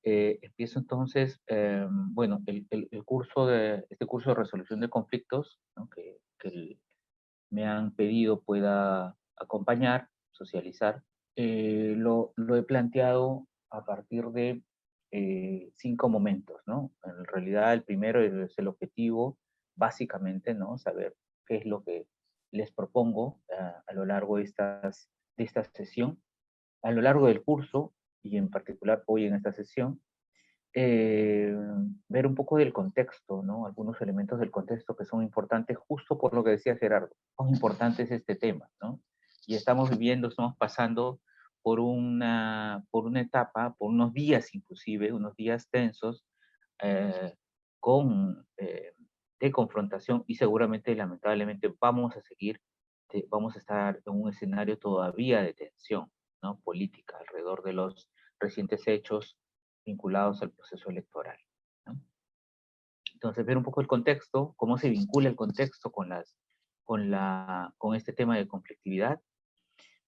Empiezo entonces, bueno, este curso de resolución de conflictos, ¿no? Me han pedido pueda acompañar, socializar. Lo he planteado a partir de 5 momentos, ¿no? En realidad el primero es el objetivo, básicamente, ¿no? Saber qué es lo que les propongo a lo largo de esta sesión, a lo largo del curso y en particular hoy en esta sesión. eh, Ver un poco del contexto, ¿no? Algunos elementos del contexto que son importantes, justo por lo que decía Gerardo, son importantes este tema, ¿no? Y estamos pasando por una etapa, por unos días inclusive, unos días tensos, eh, con, de confrontación y seguramente, lamentablemente, vamos a estar en un escenario todavía de tensión, ¿no? Política alrededor de los recientes hechos vinculados al proceso electoral, ¿no? Entonces, ver un poco el contexto, cómo se vincula el contexto con este tema de conflictividad.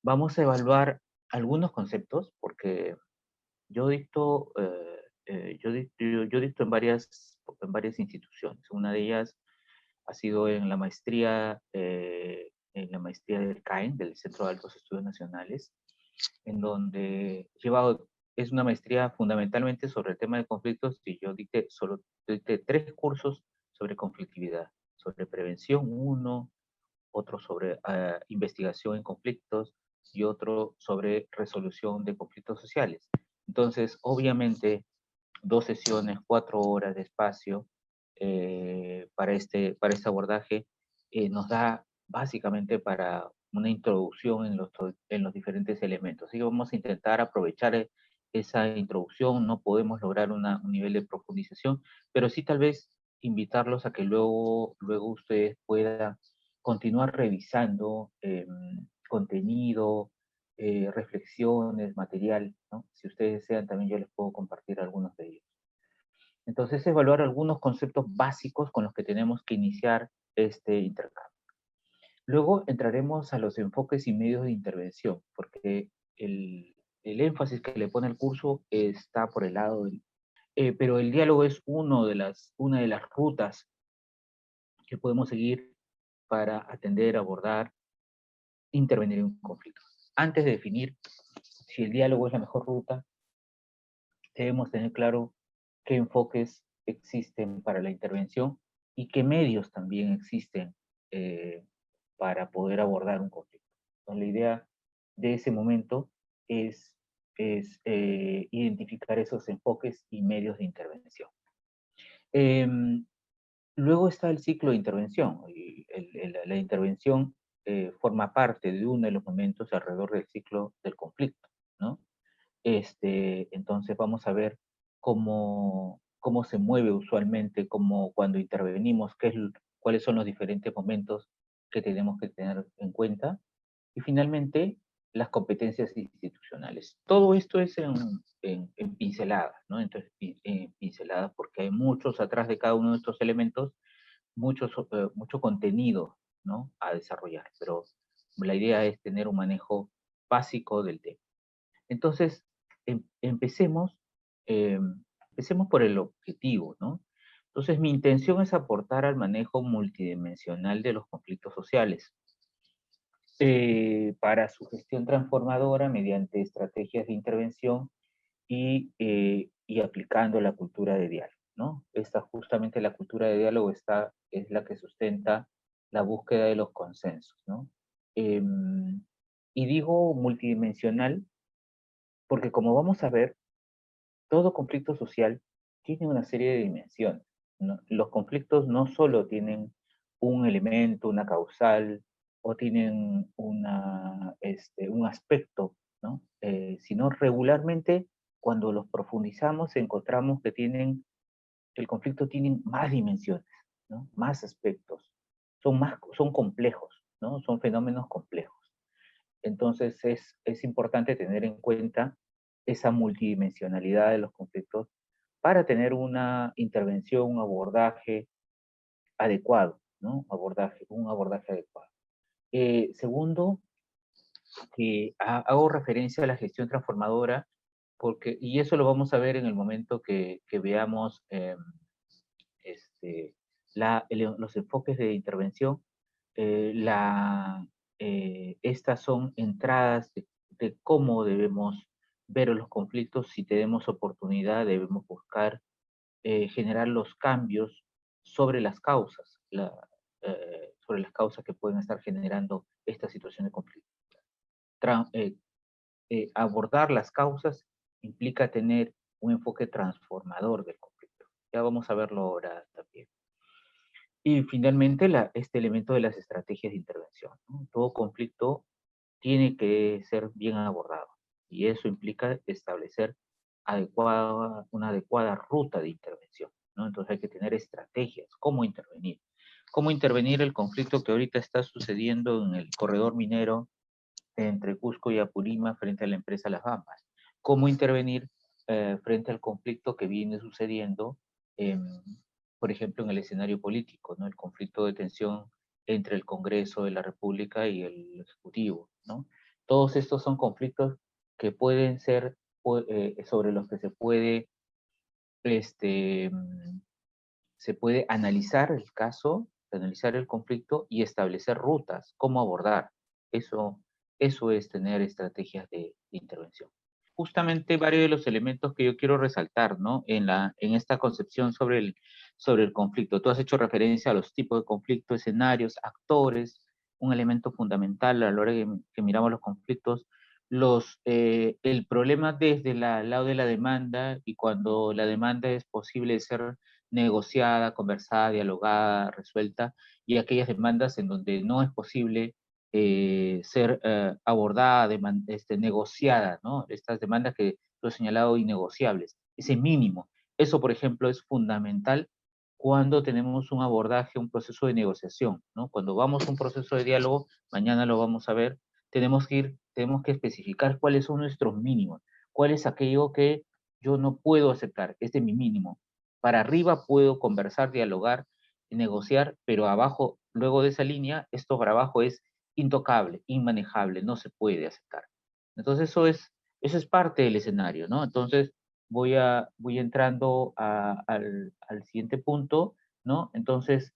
Vamos a evaluar algunos conceptos, porque yo dicto, yo dicto en varias instituciones. Una de ellas ha sido en la maestría del CAEN, del Centro de Altos Estudios Nacionales, en donde es una maestría fundamentalmente sobre el tema de conflictos, y yo dicté 3 cursos sobre conflictividad, sobre prevención uno, otro sobre investigación en conflictos y otro sobre resolución de conflictos sociales. Entonces, obviamente, 2 sesiones, 4 horas de espacio para este abordaje nos da básicamente para una introducción en los diferentes elementos. Así que vamos a intentar aprovechar esa introducción. No podemos lograr un nivel de profundización, pero sí tal vez invitarlos a que luego ustedes puedan continuar revisando contenido, reflexiones, material, ¿no? Si ustedes desean, también yo les puedo compartir algunos de ellos. Entonces, evaluar algunos conceptos básicos con los que tenemos que iniciar este intercambio. Luego entraremos a los enfoques y medios de intervención, porque el énfasis que le pone el curso está por el lado pero el diálogo es una de las rutas que podemos seguir para atender, abordar, intervenir en un conflicto. Antes de definir si el diálogo es la mejor ruta, debemos tener claro qué enfoques existen para la intervención y qué medios también existen eh, para poder abordar un conflicto. Entonces, la idea de ese momento es identificar esos enfoques y medios de intervención. Em, Luego está el ciclo de intervención. La intervención forma parte de uno de los momentos alrededor del ciclo del conflicto, ¿no? Entonces vamos a ver cómo se mueve usualmente, cómo cuando intervenimos, cuáles son los diferentes momentos que tenemos que tener en cuenta. Y finalmente, las competencias institucionales. Todo esto es en pinceladas, ¿no? Entonces, en pinceladas, porque hay muchos atrás de cada uno de estos elementos, mucho contenido, ¿no? A desarrollar, pero la idea es tener un manejo básico del tema. Entonces, empecemos, eh, empecemos por el objetivo, ¿no? Entonces, mi intención es aportar al manejo multidimensional de los conflictos sociales para su gestión transformadora mediante estrategias de intervención y aplicando la cultura de diálogo, ¿no? Justamente la cultura de diálogo es la que sustenta la búsqueda de los consensos, ¿no? Y digo multidimensional porque, como vamos a ver, todo conflicto social tiene una serie de dimensiones, ¿no? Los conflictos no solo tienen un elemento, una causal, o tienen un aspecto, ¿no? Sino regularmente, cuando los profundizamos, encontramos que el conflicto tiene más dimensiones, ¿no? Más aspectos, son complejos, ¿no? Son fenómenos complejos. Entonces es importante tener en cuenta esa multidimensionalidad de los conflictos para tener una intervención, un abordaje adecuado, ¿no? Un abordaje adecuado. Segundo, que hago referencia a la gestión transformadora y eso lo vamos a ver en el momento que veamos este, los enfoques de intervención. eh, la, Estas son entradas de cómo debemos ver los conflictos. Si tenemos oportunidad, debemos buscar generar los cambios sobre las causas, sobre las causas que pueden estar generando esta situación de conflicto. Tra- eh, Abordar las causas implica tener un enfoque transformador del conflicto. Ya vamos a verlo ahora también. Y finalmente, este elemento de las estrategias de intervención, ¿no? Todo conflicto tiene que ser bien abordado y eso implica establecer una adecuada ruta de intervención, ¿no? Entonces hay que tener estrategias, cómo intervenir. Cómo intervenir el conflicto que ahorita está sucediendo en el corredor minero entre Cusco y Apurímac frente a la empresa Las Bambas. Cómo intervenir frente al conflicto que viene sucediendo, por ejemplo, en el escenario político, ¿no? El conflicto de tensión entre el Congreso de la República y el Ejecutivo, ¿no? Todos estos son conflictos que pueden ser, sobre los que este, se puede analizar el caso, analizar el conflicto y establecer rutas, cómo abordar. Eso, eso es tener estrategias de intervención. Justamente varios de los elementos que yo quiero resaltar, ¿no? En esta concepción sobre el conflicto. Tú has hecho referencia a los tipos de conflicto, escenarios, actores, un elemento fundamental a la hora que miramos los conflictos, el problema desde el lado de la demanda, y cuando la demanda es posible ser negociada, conversada, dialogada, resuelta, y aquellas demandas en donde no es posible ser abordada, negociada, ¿no? Estas demandas que lo he señalado innegociables, ese mínimo. Eso, por ejemplo, es fundamental cuando tenemos un abordaje, un proceso de negociación, ¿no? Cuando vamos a un proceso de diálogo, mañana lo vamos a ver, tenemos que especificar cuáles son nuestros mínimos, cuál es aquello que yo no puedo aceptar, este es mi mínimo. Para arriba puedo conversar, dialogar, negociar, pero abajo, luego de esa línea, esto para abajo es intocable, inmanejable, no se puede aceptar. Entonces eso es parte del escenario, ¿no? Entonces voy entrando al siguiente punto, ¿no? Entonces,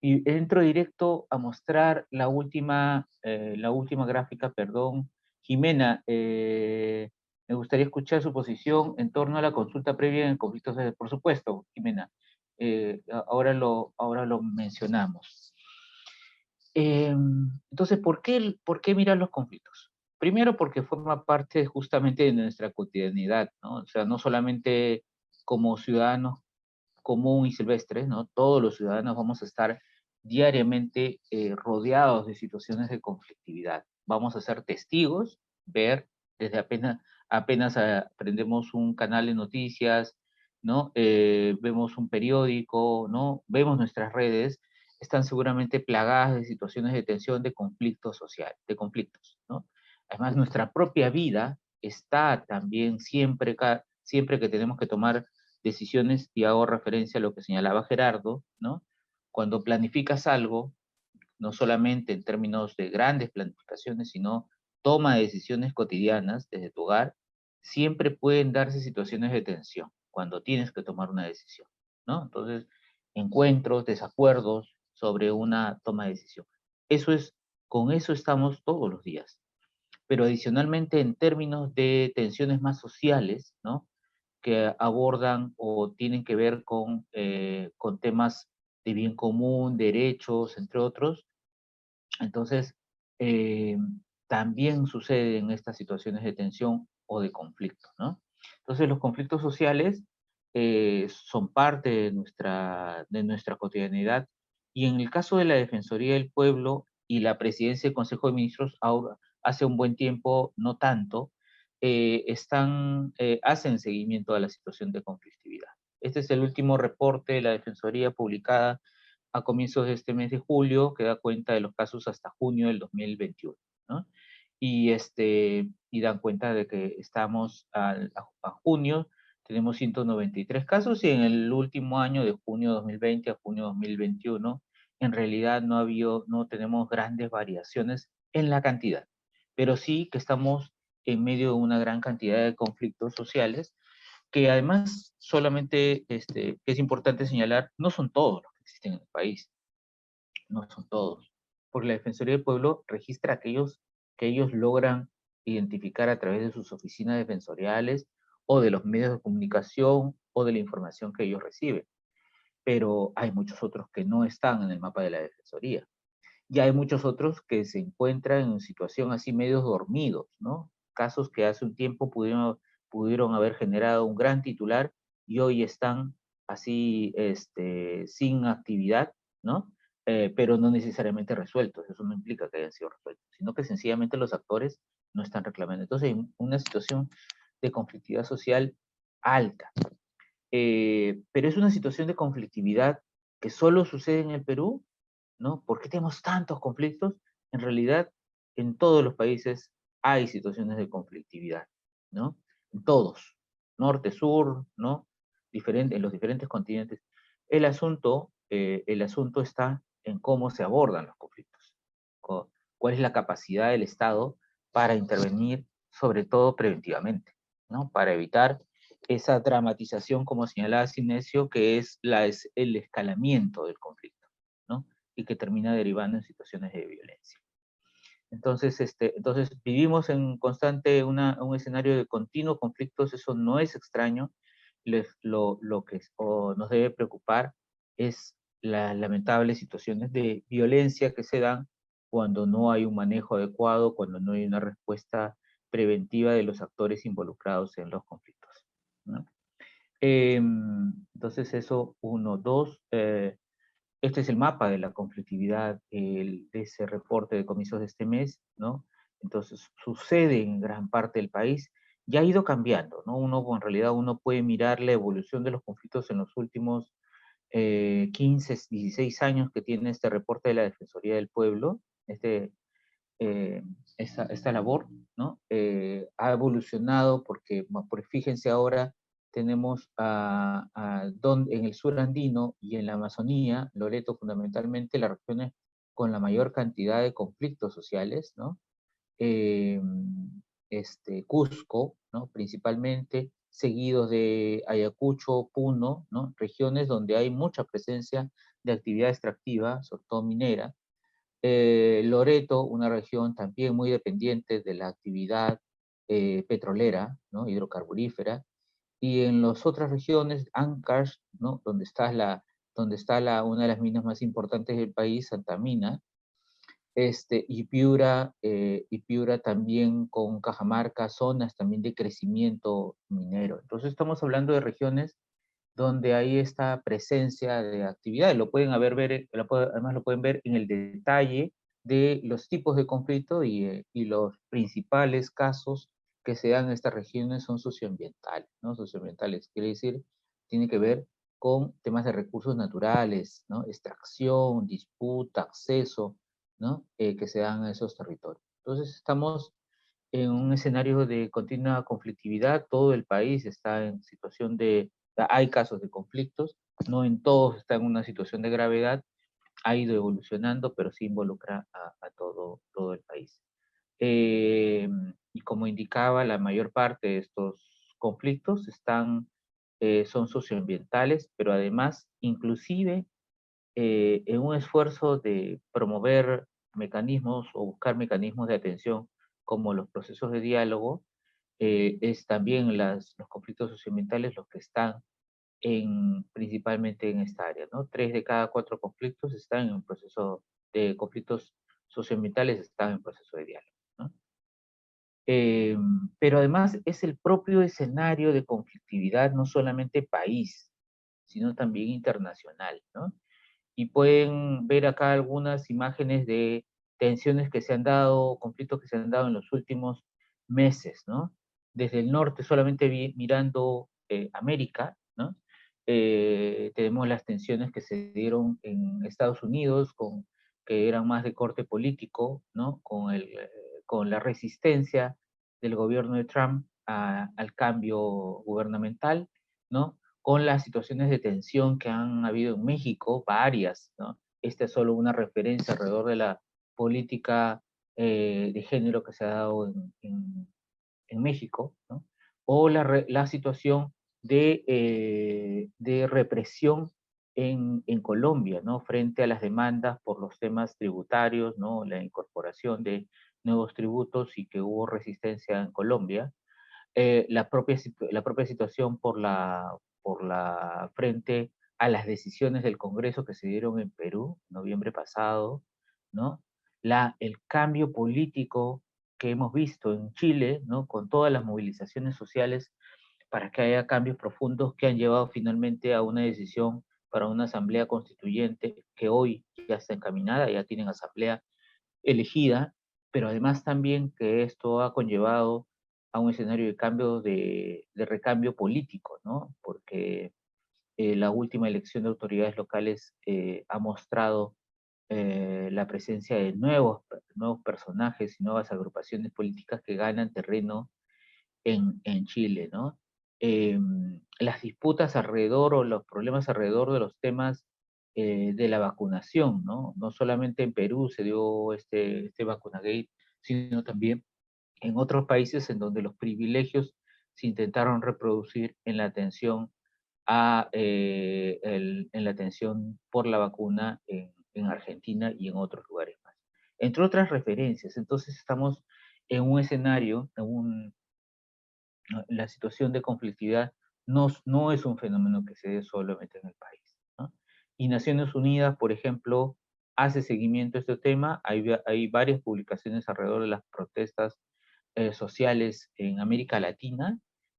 y entro directo a mostrar la última gráfica, perdón. Jimena, me gustaría escuchar su posición en torno a la consulta previa en conflictos, por supuesto, Jimena. Ahora lo mencionamos. Entonces, por qué mirar los conflictos? Primero, porque forma parte justamente de nuestra cotidianidad, ¿no? O sea, no solamente como ciudadanos común y silvestres, ¿no? Todos los ciudadanos vamos a estar diariamente rodeados de situaciones de conflictividad. Vamos a ser testigos, ver desde apenas prendemos un canal de noticias, ¿no? Vemos un periódico, ¿no? Vemos nuestras redes, están seguramente plagadas de situaciones de tensión, de conflictos sociales, de conflictos, ¿no? Además, nuestra propia vida está también siempre que tenemos que tomar decisiones, y hago referencia a lo que señalaba Gerardo, ¿no? Cuando planificas algo, no solamente en términos de grandes planificaciones, sino toma de decisiones cotidianas desde tu hogar, siempre pueden darse situaciones de tensión cuando tienes que tomar una decisión, ¿no? Entonces, encuentros, desacuerdos sobre una toma de decisión. Con eso estamos todos los días. Pero adicionalmente, en términos de tensiones más sociales, ¿no? Que abordan o tienen que ver con temas de bien común, derechos, entre otros. Entonces, eh, también suceden estas situaciones de tensión o de conflicto, ¿no? Entonces, los conflictos sociales son parte de nuestra cotidianidad, y en el caso de la Defensoría del Pueblo y la Presidencia del Consejo de Ministros, ahora, hace un buen tiempo, no tanto, hacen seguimiento a la situación de conflictividad. Este es el último reporte de la Defensoría publicada a comienzos de este mes de julio, que da cuenta de los casos hasta junio del 2021, ¿no? Y dan cuenta de que estamos a junio, tenemos 193 casos, y en el último año, de junio 2020 a junio 2021, en realidad no tenemos grandes variaciones en la cantidad, pero sí que estamos en medio de una gran cantidad de conflictos sociales, que además solamente, que es importante señalar, no son todos los que existen en el país, no son todos, porque la Defensoría del Pueblo registra aquellos que ellos logran identificar a través de sus oficinas defensoriales o de los medios de comunicación o de la información que ellos reciben, pero hay muchos otros que no están en el mapa de la Defensoría. Y hay muchos otros que se encuentran en situación así medios dormidos, ¿no? Casos que hace un tiempo pudieron haber generado un gran titular y hoy están así sin actividad, ¿no? Pero no necesariamente resueltos. Eso no implica que hayan sido resueltos, sino que sencillamente los actores no están reclamando. Entonces hay una situación de conflictividad social alta. Pero es una situación de conflictividad que solo sucede en el Perú, ¿no? ¿Por qué tenemos tantos conflictos? En realidad, en todos los países hay situaciones de conflictividad, ¿no? En todos, norte, sur, ¿no? En los diferentes continentes. El asunto está en cómo se abordan los conflictos. ¿Cuál es la capacidad del Estado para intervenir, sobre todo preventivamente, ¿no? Para evitar esa dramatización, como señalaba Sinesio, que es el escalamiento del conflicto, ¿no? Y que termina derivando en situaciones de violencia. Entonces vivimos en un escenario de continuos conflictos, eso no es extraño. Lo que nos debe preocupar es las lamentables situaciones de violencia que se dan cuando no hay un manejo adecuado, cuando no hay una respuesta preventiva de los actores involucrados en los conflictos, ¿no? Entonces eso, uno. Dos, este es el mapa de la conflictividad de ese reporte de comienzos de este mes, ¿no? Entonces, sucede en gran parte del país, ya ha ido cambiando, ¿no? En realidad, uno puede mirar la evolución de los conflictos en los últimos 15, 16 años que tiene este reporte de la Defensoría del Pueblo, eh, esta labor, ¿no? Ha evolucionado porque fíjense ahora, tenemos en el sur andino y en la Amazonía, Loreto fundamentalmente, las regiones con la mayor cantidad de conflictos sociales, ¿no? Eh, Cusco, ¿no? Principalmente, seguidos de Ayacucho, Puno, ¿no? Regiones donde hay mucha presencia de actividad extractiva, sobre todo minera. Loreto, una región también muy dependiente de la actividad petrolera, ¿no? Hidrocarburífera, y en las otras regiones, Ancash, ¿no? Una de las minas más importantes del país, Santa Mina, y Piura también con Cajamarca, zonas también de crecimiento minero. Entonces estamos hablando de regiones donde hay esta presencia de actividad. Además lo pueden ver en el detalle de los tipos de conflicto y los principales casos que se dan en estas regiones son socioambientales, ¿no? Socioambientales quiere decir, tiene que ver con temas de recursos naturales, ¿no? Extracción, disputa, acceso, ¿no? Que se dan en esos territorios. Entonces estamos en un escenario de continua conflictividad, todo el país está en situación hay casos de conflictos, no en todos está en una situación de gravedad, ha ido evolucionando, pero sí involucra a todo el país. Y como indicaba, la mayor parte de estos conflictos son socioambientales, pero además, inclusive, en un esfuerzo de promover mecanismos o buscar mecanismos de atención como los procesos de diálogo, es también los conflictos socioambientales los que están principalmente en esta área, ¿no? 3 de cada 4 conflictos están en un proceso de conflictos socioambientales, están en proceso de diálogo, ¿no? Pero además es el propio escenario de conflictividad, no solamente país, sino también internacional, ¿no? Y pueden ver acá algunas imágenes de tensiones que se han dado, conflictos que se han dado en los últimos meses, ¿no? Desde el norte, solamente mirando América, ¿no? Tenemos las tensiones que se dieron en Estados Unidos, que eran más de corte político, ¿no? Con la resistencia del gobierno de Trump al cambio gubernamental, ¿no? Con las situaciones de tensión que han habido en México, varias, ¿no? Esta es solo una referencia alrededor de la política de género que se ha dado en México, ¿no? O la situación de represión en Colombia, ¿no? Frente a las demandas por los temas tributarios, ¿no? La incorporación de nuevos tributos y que hubo resistencia en Colombia. La propia situación por la frente a las decisiones del Congreso que se dieron en Perú, noviembre pasado, ¿no? El cambio político que hemos visto en Chile, ¿no? Con todas las movilizaciones sociales para que haya cambios profundos que han llevado finalmente a una decisión para una asamblea constituyente que hoy ya está encaminada, ya tienen asamblea elegida, pero además también que esto ha conllevado a un escenario de cambio de recambio político, ¿no? Porque la última elección de autoridades locales ha mostrado la presencia de nuevos personajes y nuevas agrupaciones políticas que ganan terreno en Chile, ¿no? Las disputas alrededor o los problemas alrededor de los temas de la vacunación, ¿no? No solamente en Perú se dio este vacunagate, sino también en otros países en donde los privilegios se intentaron reproducir en la atención en la atención por la vacuna en Argentina y en otros lugares más. Entre otras referencias, entonces estamos en un escenario, la situación de conflictividad no es un fenómeno que se dé solamente en el país, ¿no? Y Naciones Unidas, por ejemplo, hace seguimiento a este tema. Hay varias publicaciones alrededor de las protestas sociales en América Latina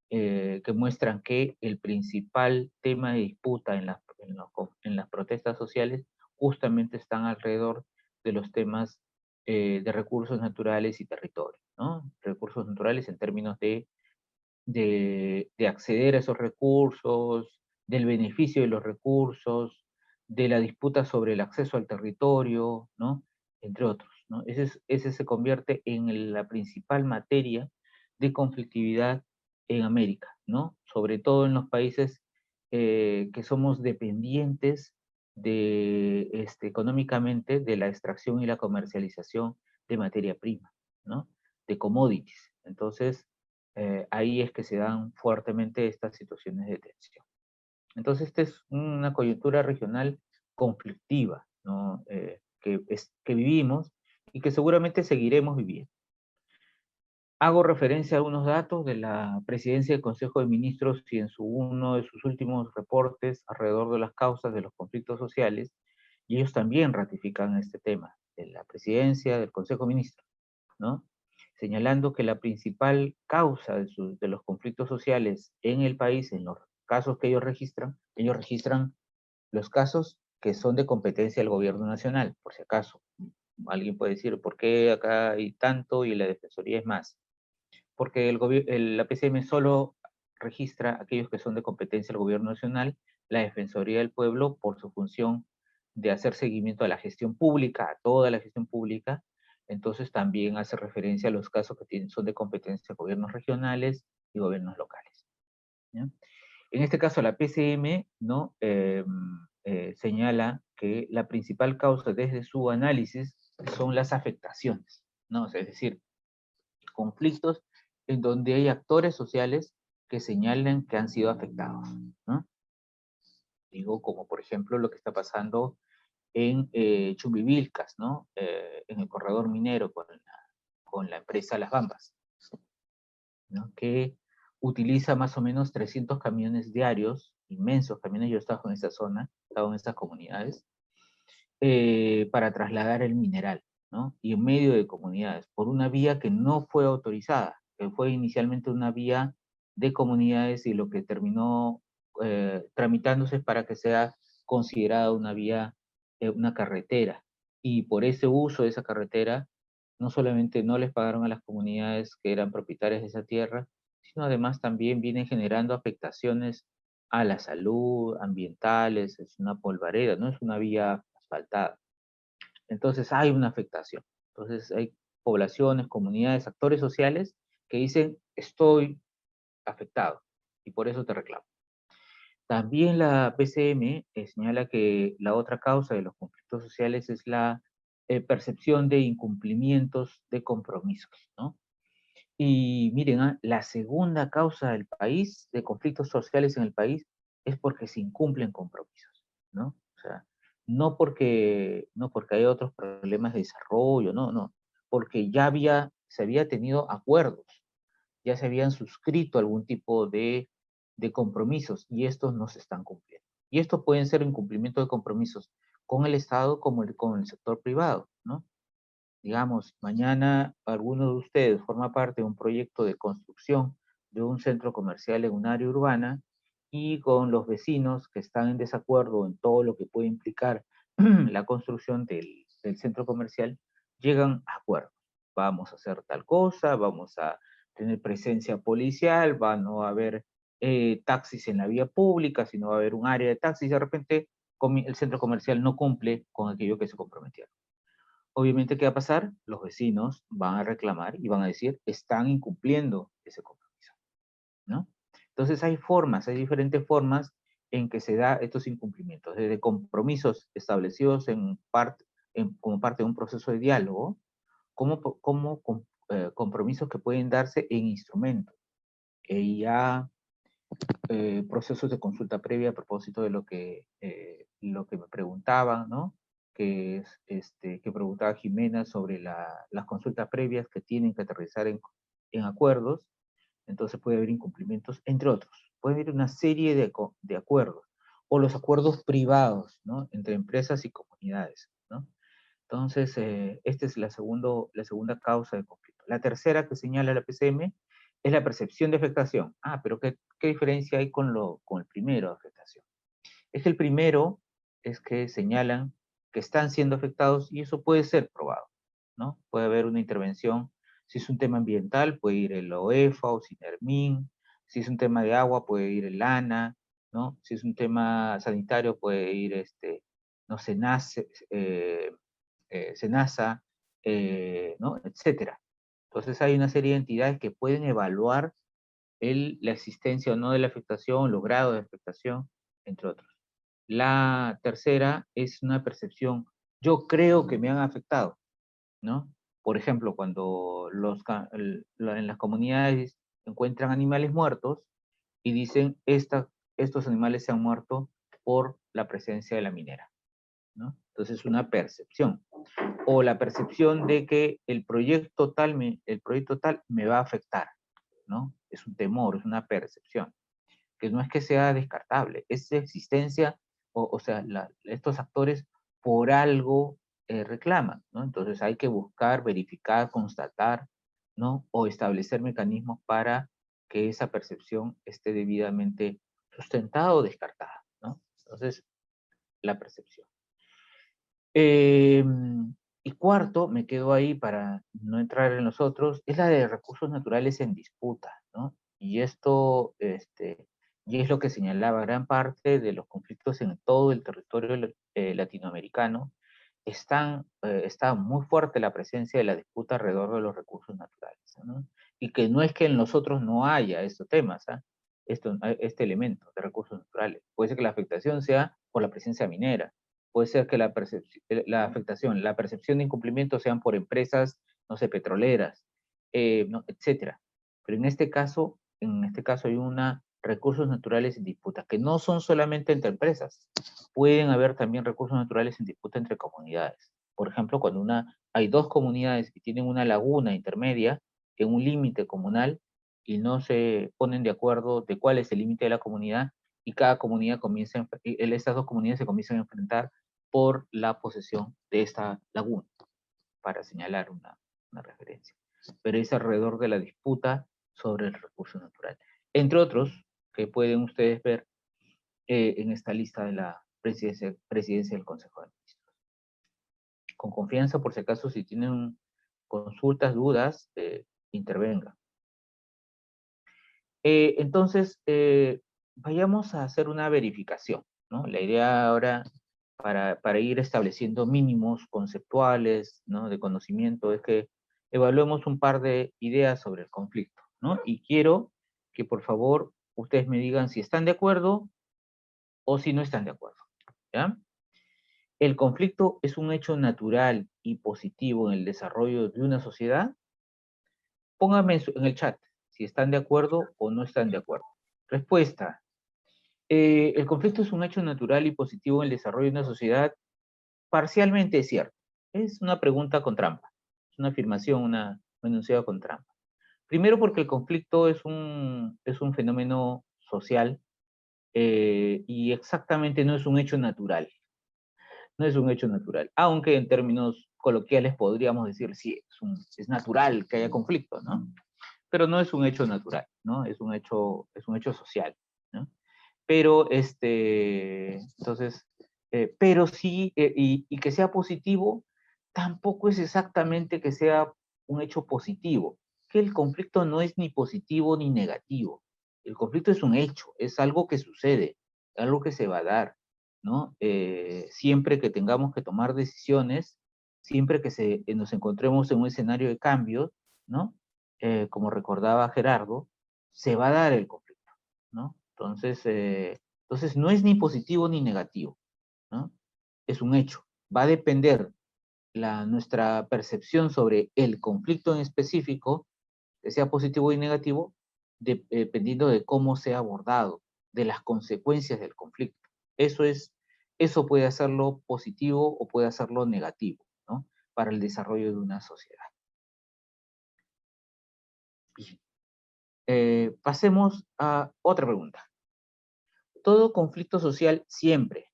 que muestran que el principal tema de disputa en las protestas sociales justamente están alrededor de los temas de recursos naturales y territorio, ¿no? Recursos naturales en términos de acceder a esos recursos, del beneficio de los recursos, de la disputa sobre el acceso al territorio, ¿no? Entre otros, ¿no? Ese se convierte en la principal materia de conflictividad en América, ¿no? Sobre todo en los países que somos dependientes económicamente de la extracción y la comercialización de materia prima, ¿no? De commodities. Entonces, ahí es que se dan fuertemente estas situaciones de tensión. Entonces, esta es una coyuntura regional conflictiva, ¿no? Que vivimos y que seguramente seguiremos viviendo. Hago referencia a unos datos de la presidencia del Consejo de Ministros y en uno de sus últimos reportes alrededor de las causas de los conflictos sociales, y ellos también ratifican este tema, de la presidencia del Consejo de Ministros, ¿no? Señalando que la principal causa de los conflictos sociales en el país, en los casos que ellos registran los casos que son de competencia del gobierno nacional, por si acaso. Alguien puede decir, ¿por qué acá hay tanto y la Defensoría es más? Porque la PCM solo registra aquellos que son de competencia del gobierno nacional, la Defensoría del Pueblo, por su función de hacer seguimiento a la gestión pública, a toda la gestión pública, entonces también hace referencia a los casos que son de competencia de gobiernos regionales y gobiernos locales, ¿ya? En este caso, la PCM, ¿no? Señala que la principal causa desde su análisis son las afectaciones, ¿no? O sea, es decir, conflictos en donde hay actores sociales que señalan que han sido afectados, ¿no? Digo, como por ejemplo lo que está pasando en Chumbivilcas, ¿no? En el corredor minero con la empresa Las Bambas, ¿no? Que utiliza más o menos 300 camiones diarios, inmensos camiones, yo he estado en esa zona, he estado en estas comunidades, para trasladar el mineral, ¿no? Y en medio de comunidades, por una vía que no fue autorizada, que fue inicialmente una vía de comunidades y lo que terminó tramitándose para que sea considerada una vía, una carretera. Y por ese uso de esa carretera, no solamente no les pagaron a las comunidades que eran propietarias de esa tierra, sino además también vienen generando afectaciones a la salud, ambientales, es una polvareda, no es una vía asfaltada. Entonces hay una afectación. Entonces hay poblaciones, comunidades, actores sociales que dicen, estoy afectado y por eso te reclamo. También la PCM señala que la otra causa de los conflictos sociales es la percepción de incumplimientos de compromisos, ¿no? Y miren, la segunda causa del país, de conflictos sociales en el país, es porque se incumplen compromisos, ¿no? O sea, no porque hay otros problemas de desarrollo, no, porque se había tenido acuerdos, ya se habían suscrito algún tipo de compromisos y estos no se están cumpliendo. Y estos pueden ser incumplimiento de compromisos con el Estado como con el sector privado, ¿no? Digamos, mañana alguno de ustedes forma parte de un proyecto de construcción de un centro comercial en un área urbana y con los vecinos que están en desacuerdo en todo lo que puede implicar la construcción del centro comercial, llegan a acuerdos. Vamos a hacer tal cosa, vamos a tener presencia policial, va a no haber taxis en la vía pública, sino va a haber un área de taxis, de repente el centro comercial no cumple con aquello que se comprometieron. Obviamente, ¿qué va a pasar? Los vecinos van a reclamar y van a decir, están incumpliendo ese compromiso, ¿no? Entonces hay diferentes formas en que se da estos incumplimientos, desde compromisos establecidos como parte de un proceso de diálogo, como compromisos que pueden darse en instrumentos. Ya procesos de consulta previa a propósito de lo que me preguntaban, ¿no? Que preguntaba Jimena sobre las consultas previas que tienen que aterrizar en acuerdos. Entonces puede haber incumplimientos, entre otros. Puede haber una serie de acuerdos, o los acuerdos privados, ¿no? Entre empresas y comunidades, ¿no? Entonces, esta es la segunda causa de conflicto. La tercera que señala la PCM es la percepción de afectación. Pero ¿qué diferencia hay con el primero de afectación? Es que el primero es que señalan que están siendo afectados y eso puede ser probado, ¿no? Puede haber una intervención. Si es un tema ambiental, puede ir el OEFA o SINERMIN. Si es un tema de agua, puede ir el ANA, ¿no? Si es un tema sanitario, puede ir no sé, SENASA, ¿no? Etcétera. Entonces hay una serie de entidades que pueden evaluar la existencia o no de la afectación, los grados de afectación, entre otros. La tercera es una percepción, yo creo que me han afectado, ¿no? Por ejemplo, cuando en las comunidades encuentran animales muertos y dicen, estos animales se han muerto por la presencia de la minera, ¿no? Entonces es una percepción. O la percepción de que el proyecto tal me va a afectar, ¿no? Es un temor, es una percepción, que no es que sea descartable, es existencia, o sea, estos actores por algo reclaman, ¿no? Entonces hay que buscar, verificar, constatar, ¿no? O establecer mecanismos para que esa percepción esté debidamente sustentada o descartada, ¿no? Entonces, la percepción. Y cuarto, me quedo ahí para no entrar en los otros, es la de recursos naturales en disputa, ¿no? Y esto, y es lo que señalaba, gran parte de los conflictos en todo el territorio latinoamericano está muy fuerte la presencia de la disputa alrededor de los recursos naturales, ¿no? Y que no es que en los otros no haya estos temas, este elemento de recursos naturales. Puede ser que la afectación sea por la presencia minera, puede ser que la percepción de incumplimiento sean por empresas, no sé, petroleras, ¿no? Etcétera. Pero en este caso hay recursos naturales en disputa, que no son solamente entre empresas, pueden haber también recursos naturales en disputa entre comunidades. Por ejemplo, cuando hay dos comunidades que tienen una laguna intermedia en un límite comunal y no se ponen de acuerdo de cuál es el límite de la comunidad, y cada comunidad estas dos comunidades se comienzan a enfrentar por la posesión de esta laguna, para señalar una referencia. Pero es alrededor de la disputa sobre el recurso natural. Entre otros, que pueden ustedes ver en esta lista de la presidencia del Consejo de Ministros. Con confianza, por si acaso, si tienen consultas, dudas, intervengan. Entonces, vayamos a hacer una verificación, ¿no? La idea ahora, para ir estableciendo mínimos conceptuales, ¿no? De conocimiento, es que evaluemos un par de ideas sobre el conflicto, ¿no? Y quiero que por favor ustedes me digan si están de acuerdo o si no están de acuerdo, ¿ya? ¿El conflicto es un hecho natural y positivo en el desarrollo de una sociedad? Pónganme en el chat si están de acuerdo o no están de acuerdo. Respuesta. El conflicto es un hecho natural y positivo en el desarrollo de una sociedad. Parcialmente es cierto. Es una pregunta con trampa. Es una afirmación, un enunciado con trampa. Primero porque el conflicto es un fenómeno social y exactamente no es un hecho natural. No es un hecho natural. Aunque en términos coloquiales podríamos decir, sí, es natural que haya conflicto, ¿no? Pero no es un hecho natural, ¿no? Es un hecho social, ¿no? Pero, entonces, pero sí, y que sea positivo, tampoco es exactamente que sea un hecho positivo, que el conflicto no es ni positivo ni negativo. El conflicto es un hecho, es algo que sucede, algo que se va a dar, ¿no? Siempre que tengamos que tomar decisiones, siempre que nos encontremos en un escenario de cambio, ¿no? Como recordaba Gerardo, se va a dar el conflicto, ¿no? Entonces no es ni positivo ni negativo, ¿no? Es un hecho. Va a depender nuestra percepción sobre el conflicto en específico, que sea positivo y negativo, dependiendo de cómo sea abordado, de las consecuencias del conflicto. Eso puede hacerlo positivo o puede hacerlo negativo, ¿no? Para el desarrollo de una sociedad. Bien. Pasemos a otra pregunta. ¿Todo conflicto social siempre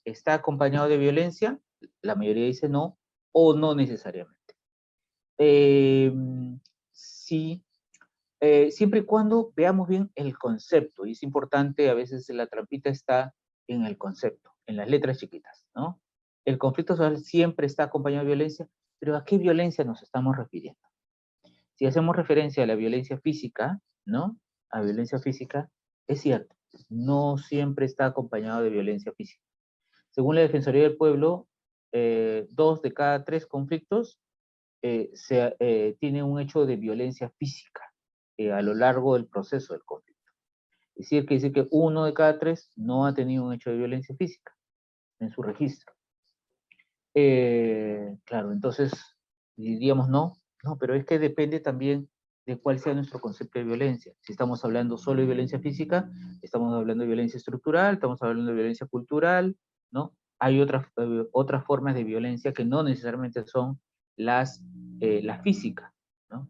está acompañado de violencia? La mayoría dice no, o no necesariamente. Eh, sí, siempre y cuando veamos bien el concepto, y es importante, a veces la trampita está en el concepto, en las letras chiquitas, ¿no? El conflicto social siempre está acompañado de violencia, pero ¿a qué violencia nos estamos refiriendo? Si hacemos referencia a la violencia física, ¿no? A violencia física, es cierto, no siempre está acompañado de violencia física. Según la Defensoría del Pueblo, 2 de cada 3 conflictos tiene un hecho de violencia física a lo largo del proceso del conflicto. Es decir, que dice que 1 de cada 3 no ha tenido un hecho de violencia física en su registro. Claro, entonces diríamos no, pero es que depende también de cuál sea nuestro concepto de violencia. Si estamos hablando solo de violencia física, estamos hablando de violencia estructural, estamos hablando de violencia cultural, ¿no? Hay otras formas de violencia que no necesariamente son las físicas, ¿no?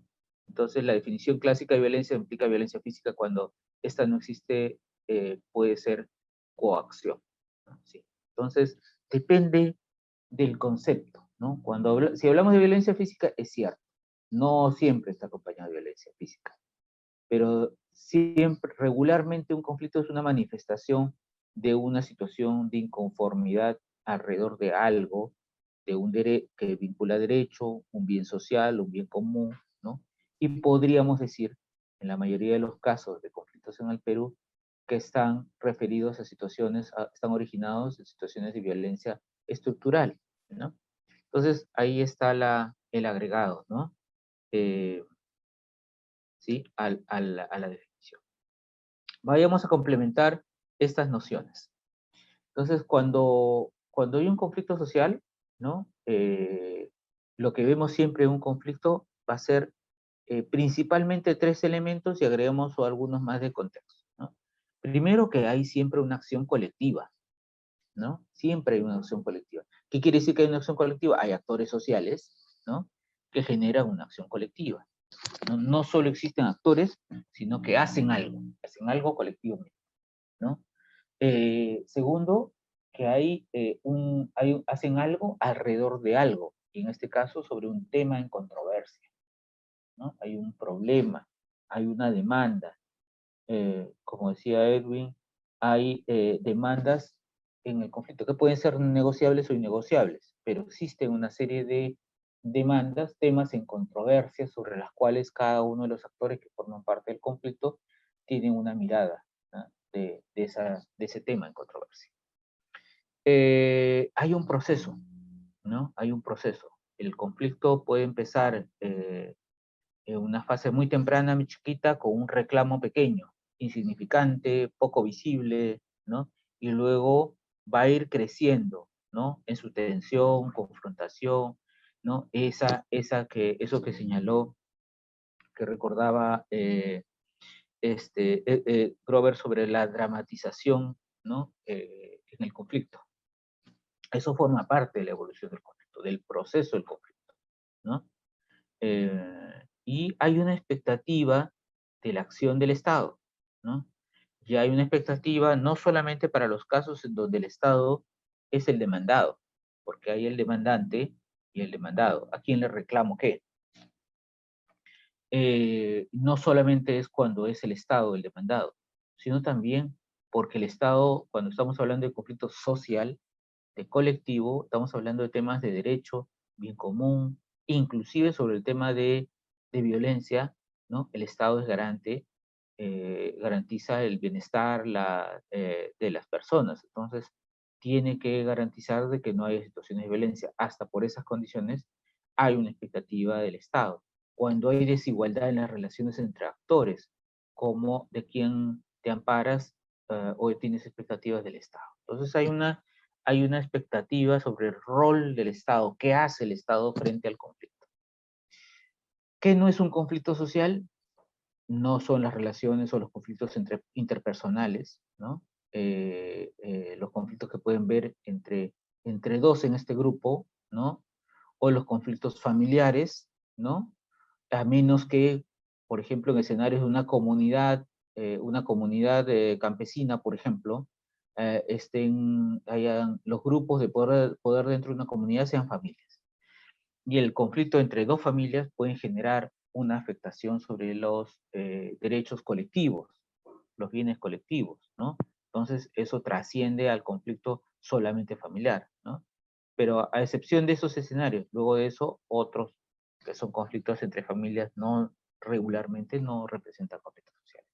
Entonces, la definición clásica de violencia implica violencia física cuando esta no existe, puede ser coacción, ¿no? Sí. Entonces, depende del concepto, ¿no? Si hablamos de violencia física, es cierto, no siempre está acompañado de violencia física, pero siempre, regularmente un conflicto es una manifestación de una situación de inconformidad alrededor de algo, de que vincula derecho, un bien social, un bien común, ¿no? Y podríamos decir, en la mayoría de los casos de conflictos en el Perú, que están referidos a están originados en situaciones de violencia estructural, ¿no? Entonces, ahí está el agregado, ¿no? Eh, ¿Sí? A la definición. Vayamos a complementar estas nociones. Entonces, cuando hay un conflicto social, ¿no? Lo que vemos siempre en un conflicto va a ser principalmente 3 elementos y agregamos algunos más de contexto, ¿no? Primero, que hay siempre una acción colectiva, ¿no? Siempre hay una acción colectiva. ¿Qué quiere decir que hay una acción colectiva? Hay actores sociales, ¿no? Que generan una acción colectiva. No solo existen actores, sino que hacen algo colectivamente, ¿no? Segundo, que hacen algo alrededor de algo, y en este caso sobre un tema en controversia, ¿no? Hay un problema, hay una demanda. Como decía Edwin, hay demandas en el conflicto que pueden ser negociables o innegociables, pero existen una serie de demandas, temas en controversia sobre las cuales cada uno de los actores que forman parte del conflicto tienen una mirada, ¿no? de ese tema en controversia. Hay un proceso, ¿no? Hay un proceso. El conflicto puede empezar en una fase muy temprana, muy chiquita, con un reclamo pequeño, insignificante, poco visible, ¿no? Y luego va a ir creciendo, ¿no? En su tensión, confrontación, ¿no? Eso que señaló que recordaba Grover sobre la dramatización, ¿no? En el conflicto. Eso forma parte de la evolución del conflicto, del proceso del conflicto, ¿no? Y hay una expectativa de la acción del Estado, ¿no? Y hay una expectativa no solamente para los casos en donde el Estado es el demandado, porque hay el demandante y el demandado. ¿A quién le reclamo qué? No solamente es cuando es el Estado el demandado, sino también porque el Estado, cuando estamos hablando de conflicto social, de colectivo, estamos hablando de temas de derecho, bien común, inclusive sobre el tema de violencia, ¿no? El Estado es garante, garantiza el bienestar de las personas, entonces tiene que garantizar de que no haya situaciones de violencia. Hasta por esas condiciones hay una expectativa del Estado. Cuando hay desigualdad en las relaciones entre actores, como de quién te amparas o tienes expectativas del Estado. Entonces hay una expectativa sobre el rol del Estado, qué hace el Estado frente al conflicto. ¿Qué no es un conflicto social? No son las relaciones o los conflictos interpersonales, ¿no? Los conflictos que pueden ver entre dos en este grupo, ¿no? O los conflictos familiares, ¿no? A menos que, por ejemplo, en escenarios de una comunidad campesina, por ejemplo, hayan los grupos de poder dentro de una comunidad sean familias. Y el conflicto entre dos familias puede generar una afectación sobre los derechos colectivos, los bienes colectivos, ¿no? Entonces, eso trasciende al conflicto solamente familiar, ¿no? Pero a excepción de esos escenarios, luego de eso, otros que son conflictos entre familias no regularmente no representan conflictos sociales.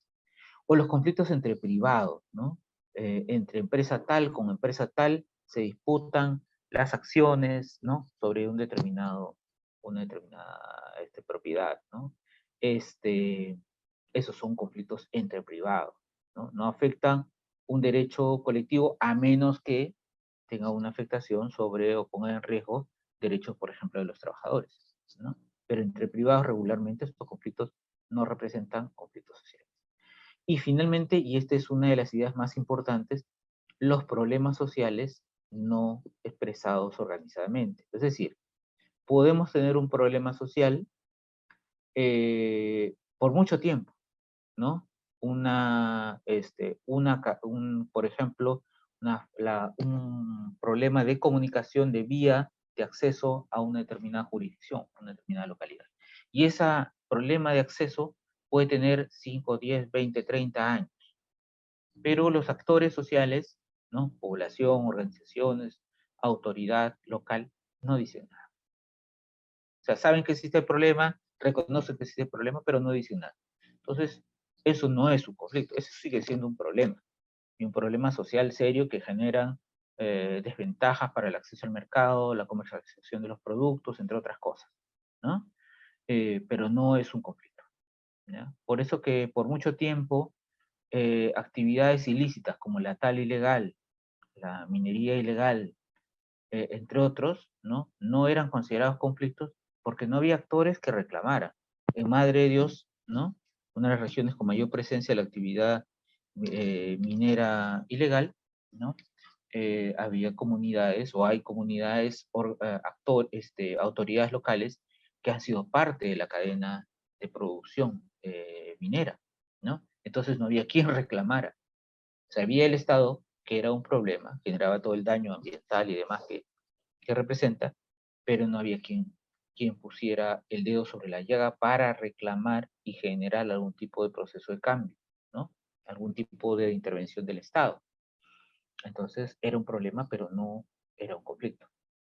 O los conflictos entre privados, ¿no? Entre empresa tal con empresa tal se disputan las acciones, ¿no? Sobre una determinada propiedad, ¿no? Esos son conflictos entre privados, ¿no? No afectan un derecho colectivo a menos que tenga una afectación sobre o ponga en riesgo derechos, por ejemplo, de los trabajadores, ¿no? Pero entre privados regularmente estos conflictos no representan conflictos sociales. Y finalmente, y esta es una de las ideas más importantes, los problemas sociales no expresados organizadamente. Es decir, podemos tener un problema social por mucho tiempo, ¿no? Por ejemplo, un problema de comunicación de vía de acceso a una determinada jurisdicción, a una determinada localidad. Y ese problema de acceso puede tener 5, 10, 20, 30 años. Pero los actores sociales, ¿no? Población, organizaciones, autoridad local, no dicen nada. O sea, saben que existe el problema, reconocen que existe el problema, pero no dicen nada. Entonces, eso no es un conflicto, eso sigue siendo un problema. Y un problema social serio que genera desventajas para el acceso al mercado, la comercialización de los productos, entre otras cosas, ¿no? Pero no es un conflicto, ¿ya? Por eso que por mucho tiempo actividades ilícitas como la tala ilegal, la minería ilegal, entre otros, ¿no? No eran considerados conflictos porque no había actores que reclamaran. En Madre de Dios, ¿no? Una de las regiones con mayor presencia de la actividad minera ilegal, ¿no? Había comunidades o hay comunidades, autoridades locales que han sido parte de la cadena de producción minera, ¿no? Entonces no había quien reclamara. Sabía el Estado que era un problema, generaba todo el daño ambiental y demás que representa, pero no había quien pusiera el dedo sobre la llaga para reclamar y generar algún tipo de proceso de cambio, ¿no? Algún tipo de intervención del Estado. Entonces era un problema, pero no era un conflicto,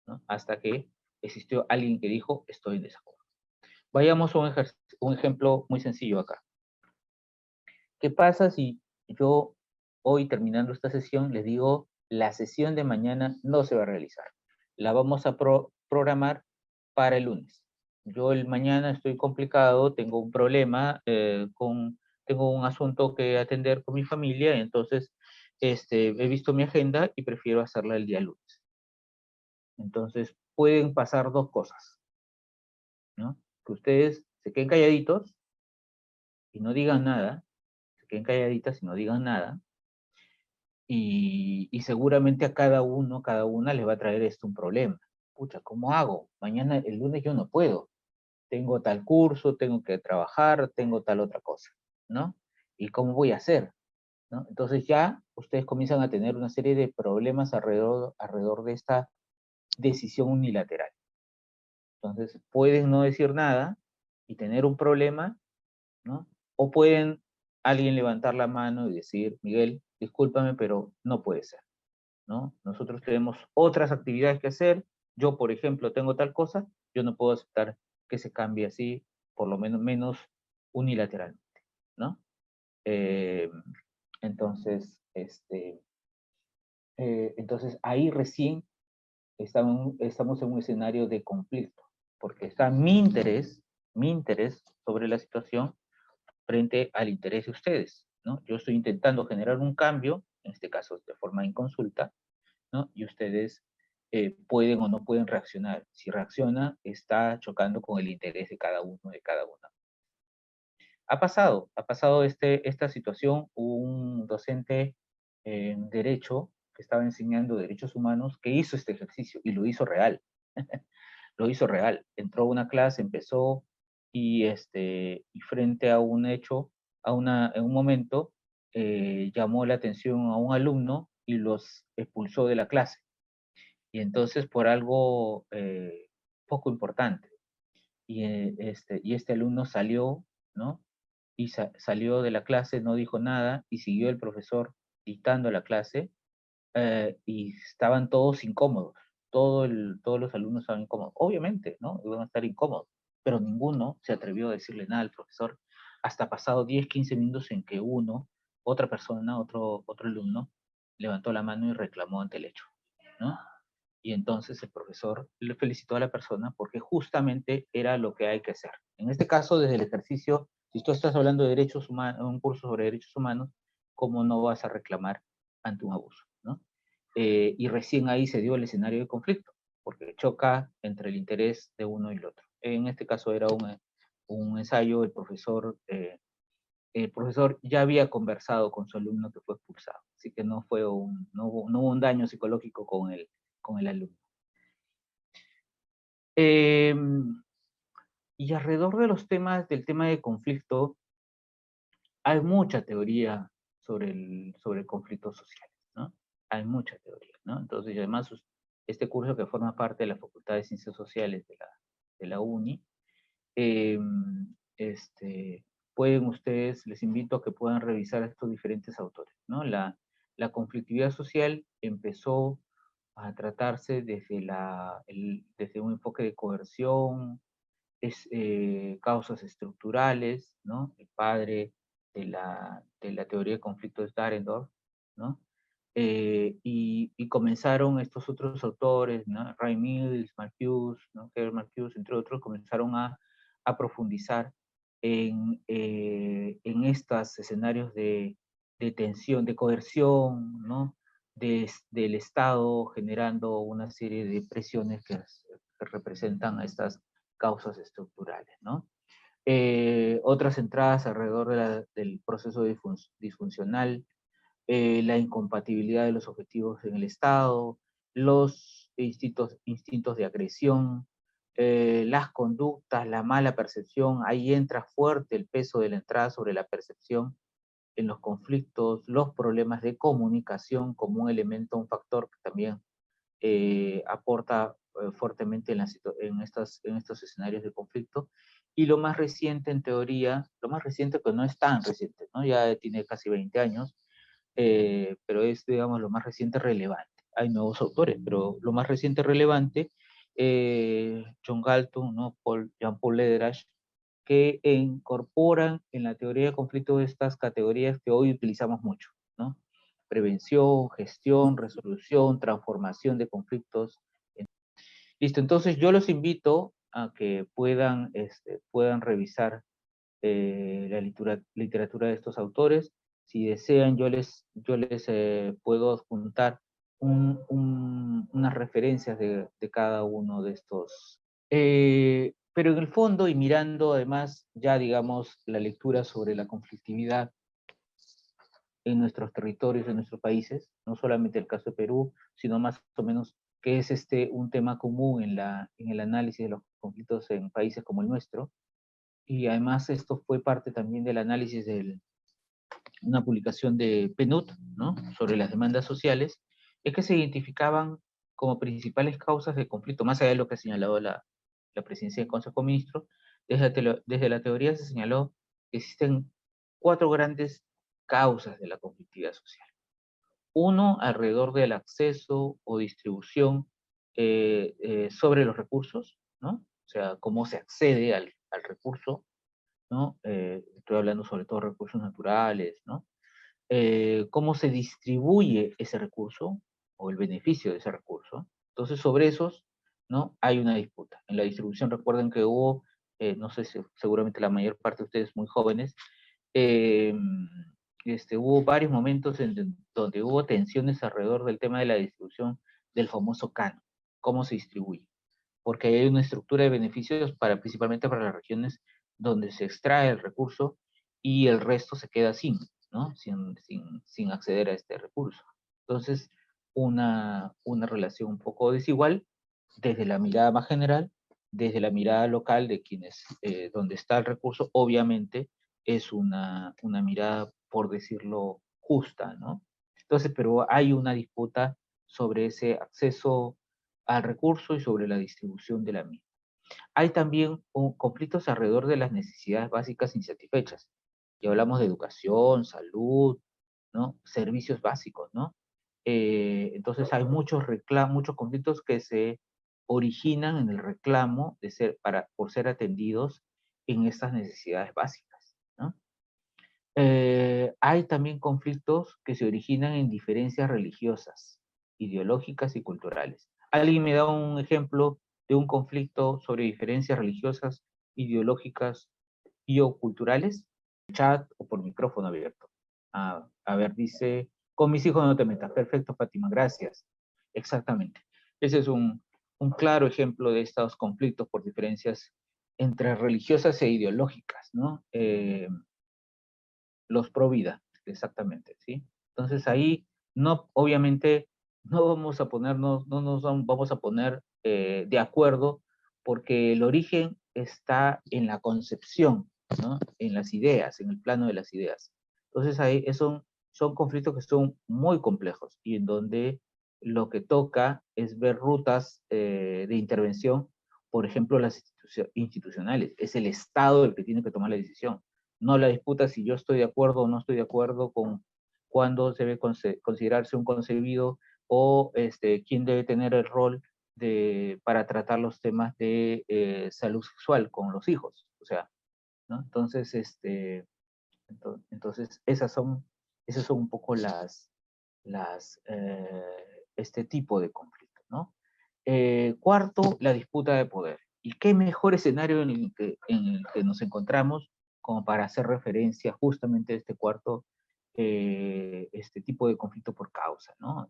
¿no? Hasta que existió alguien que dijo, estoy en desacuerdo. Vayamos a un ejemplo muy sencillo acá. ¿Qué pasa si yo hoy terminando esta sesión les digo, la sesión de mañana no se va a realizar? La vamos a programar para el lunes. Yo el mañana estoy complicado, tengo un problema, tengo un asunto que atender con mi familia, entonces he visto mi agenda y prefiero hacerla el día lunes. Entonces pueden pasar dos cosas, ¿no? Que ustedes se queden calladitos y no digan nada, se queden calladitas y no digan nada, y seguramente a cada una les va a traer esto un problema. Pucha, ¿cómo hago? Mañana, el lunes yo no puedo. Tengo tal curso, tengo que trabajar, tengo tal otra cosa, ¿no? ¿Y cómo voy a hacer? ¿No? Entonces ya ustedes comienzan a tener una serie de problemas alrededor de esta decisión unilateral. Entonces pueden no decir nada y tener un problema, ¿no? O pueden alguien levantar la mano y decir, Miguel, discúlpame, pero no puede ser, ¿no? Nosotros tenemos otras actividades que hacer, yo, por ejemplo, tengo tal cosa, yo no puedo aceptar que se cambie así, por lo menos unilateralmente, ¿no? Eh, entonces ahí recién estamos en un escenario de conflicto, porque está mi interés sobre la situación frente al interés de ustedes, ¿no? Yo estoy intentando generar un cambio, en este caso de forma inconsulta, ¿no? Y ustedes pueden o no pueden reaccionar. Si reacciona, está chocando con el interés de cada uno, de cada una. Ha pasado esta situación, un docente en Derecho que estaba enseñando Derechos Humanos que hizo este ejercicio y lo hizo real. Lo hizo real. Entró a una clase, empezó y frente a un hecho, en un momento, llamó la atención a un alumno y los expulsó de la clase. Y entonces por algo poco importante. Y este alumno salió, ¿no? Y salió de la clase, no dijo nada y siguió el profesor dictando la clase y estaban todos incómodos. Todos los alumnos estaban incómodos. Obviamente, ¿no? Iban a estar incómodos, pero ninguno se atrevió a decirle nada al profesor hasta pasado 10, 15 minutos en que otra persona, otro alumno, levantó la mano y reclamó ante el hecho, ¿no? Y entonces el profesor le felicitó a la persona porque justamente era lo que hay que hacer. En este caso, desde el ejercicio, si tú estás hablando de derechos humanos, un curso sobre derechos humanos, ¿cómo no vas a reclamar ante un abuso, ¿no? Y recién ahí se dio el escenario de conflicto, porque choca entre el interés de uno y el otro. En este caso era un ensayo, el profesor ya había conversado con su alumno que fue expulsado, así que no hubo un daño psicológico con el alumno. Eh, y alrededor de del tema de conflicto, hay mucha teoría sobre conflictos sociales, ¿no? Hay mucha teoría, ¿no? Entonces, y además, este curso que forma parte de la Facultad de Ciencias Sociales de la UNI, eh, este, pueden ustedes, les invito a que puedan revisar a estos diferentes autores, ¿no? La conflictividad social empezó a tratarse desde un enfoque de coerción, causas estructurales, ¿no? El padre de la teoría de conflicto es Dahrendorf, ¿no? Y comenzaron estos otros autores, ¿no? Ray Mills, Marcuse, ¿no? Herbert Marcuse, entre otros, comenzaron a profundizar en estos escenarios de tensión, de coerción, ¿no? Del Estado generando una serie de presiones que representan a estas causas estructurales, ¿no? Otras entradas alrededor del proceso disfuncional, la incompatibilidad de los objetivos en el Estado, los instintos de agresión, las conductas, la mala percepción, ahí entra fuerte el peso de la entrada sobre la percepción en los conflictos, los problemas de comunicación como un elemento, un factor que también aporta fuertemente en estos escenarios de conflicto. Y lo más reciente, en teoría, lo más reciente, pues no es tan reciente, ¿no? Ya tiene casi 20 años, pero es, digamos, lo más reciente relevante. Hay nuevos autores, pero lo más reciente relevante, John Galton, ¿no? Jean-Paul Lederach, que incorporan en la teoría de conflicto estas categorías que hoy utilizamos mucho, ¿no? Prevención, gestión, resolución, transformación de conflictos. Listo, entonces yo los invito a que puedan revisar la literatura de estos autores. Si desean, yo les puedo juntar unas referencias de cada uno de estos. Pero en el fondo, y mirando además ya, digamos, la lectura sobre la conflictividad en nuestros territorios, en nuestros países, no solamente el caso de Perú, sino más o menos que es un tema común en el análisis de los conflictos en países como el nuestro, y además esto fue parte también del análisis de una publicación de PNUD, ¿no?, sobre las demandas sociales, es que se identificaban como principales causas de conflicto, más allá de lo que ha señalado la presidencia del Consejo de Ministros, desde la teoría se señaló que existen cuatro grandes causas de la conflictividad social. Uno, alrededor del acceso o distribución sobre los recursos, ¿no? O sea, cómo se accede al recurso, ¿no? Estoy hablando sobre todo de recursos naturales, ¿no? Cómo se distribuye ese recurso o el beneficio de ese recurso. Entonces, sobre esos, ¿no?, hay una disputa. En la distribución, recuerden que hubo, no sé si seguramente la mayor parte de ustedes muy jóvenes, eh, hubo varios momentos donde hubo tensiones alrededor del tema de la distribución del famoso canon, cómo se distribuye, porque hay una estructura de beneficios principalmente para las regiones donde se extrae el recurso y el resto se queda sin, ¿no? Sin acceder a este recurso. Entonces, una relación un poco desigual desde la mirada más general, desde la mirada local de quienes, donde está el recurso, obviamente es una mirada, por decirlo, justa, ¿no? Entonces, pero hay una disputa sobre ese acceso al recurso y sobre la distribución de la misma. Hay también conflictos alrededor de las necesidades básicas insatisfechas. Y hablamos de educación, salud, ¿no?, servicios básicos, ¿no? Entonces hay muchos conflictos que se originan en el reclamo por ser atendidos en estas necesidades básicas, ¿no? Hay también conflictos que se originan en diferencias religiosas, ideológicas y culturales. ¿Alguien me da un ejemplo de un conflicto sobre diferencias religiosas, ideológicas y o culturales? Chat o por micrófono abierto. A ver, dice, con mis hijos no te metas. Perfecto, Fátima, gracias. Exactamente. Ese es un claro ejemplo de estos conflictos por diferencias entre religiosas e ideológicas, ¿no? Los pro vida, exactamente, ¿sí? Entonces ahí, no, obviamente, no vamos a ponernos, no nos vamos a poner de acuerdo, porque el origen está en la concepción, ¿no?, en las ideas, en el plano de las ideas. Entonces ahí son conflictos que son muy complejos y en donde lo que toca es ver rutas de intervención, por ejemplo, las institucionales. Es el Estado el que tiene que tomar la decisión, no la disputa si yo estoy de acuerdo o no estoy de acuerdo con cuándo debe considerarse un concebido o quién debe tener el rol para tratar los temas de salud sexual con los hijos. O sea, ¿no? Entonces, entonces esas son un poco este tipo de conflictos, ¿no? Cuarto, la disputa de poder. ¿Y qué mejor escenario en el que nos encontramos como para hacer referencia justamente a este cuarto, este tipo de conflicto por causa, ¿no?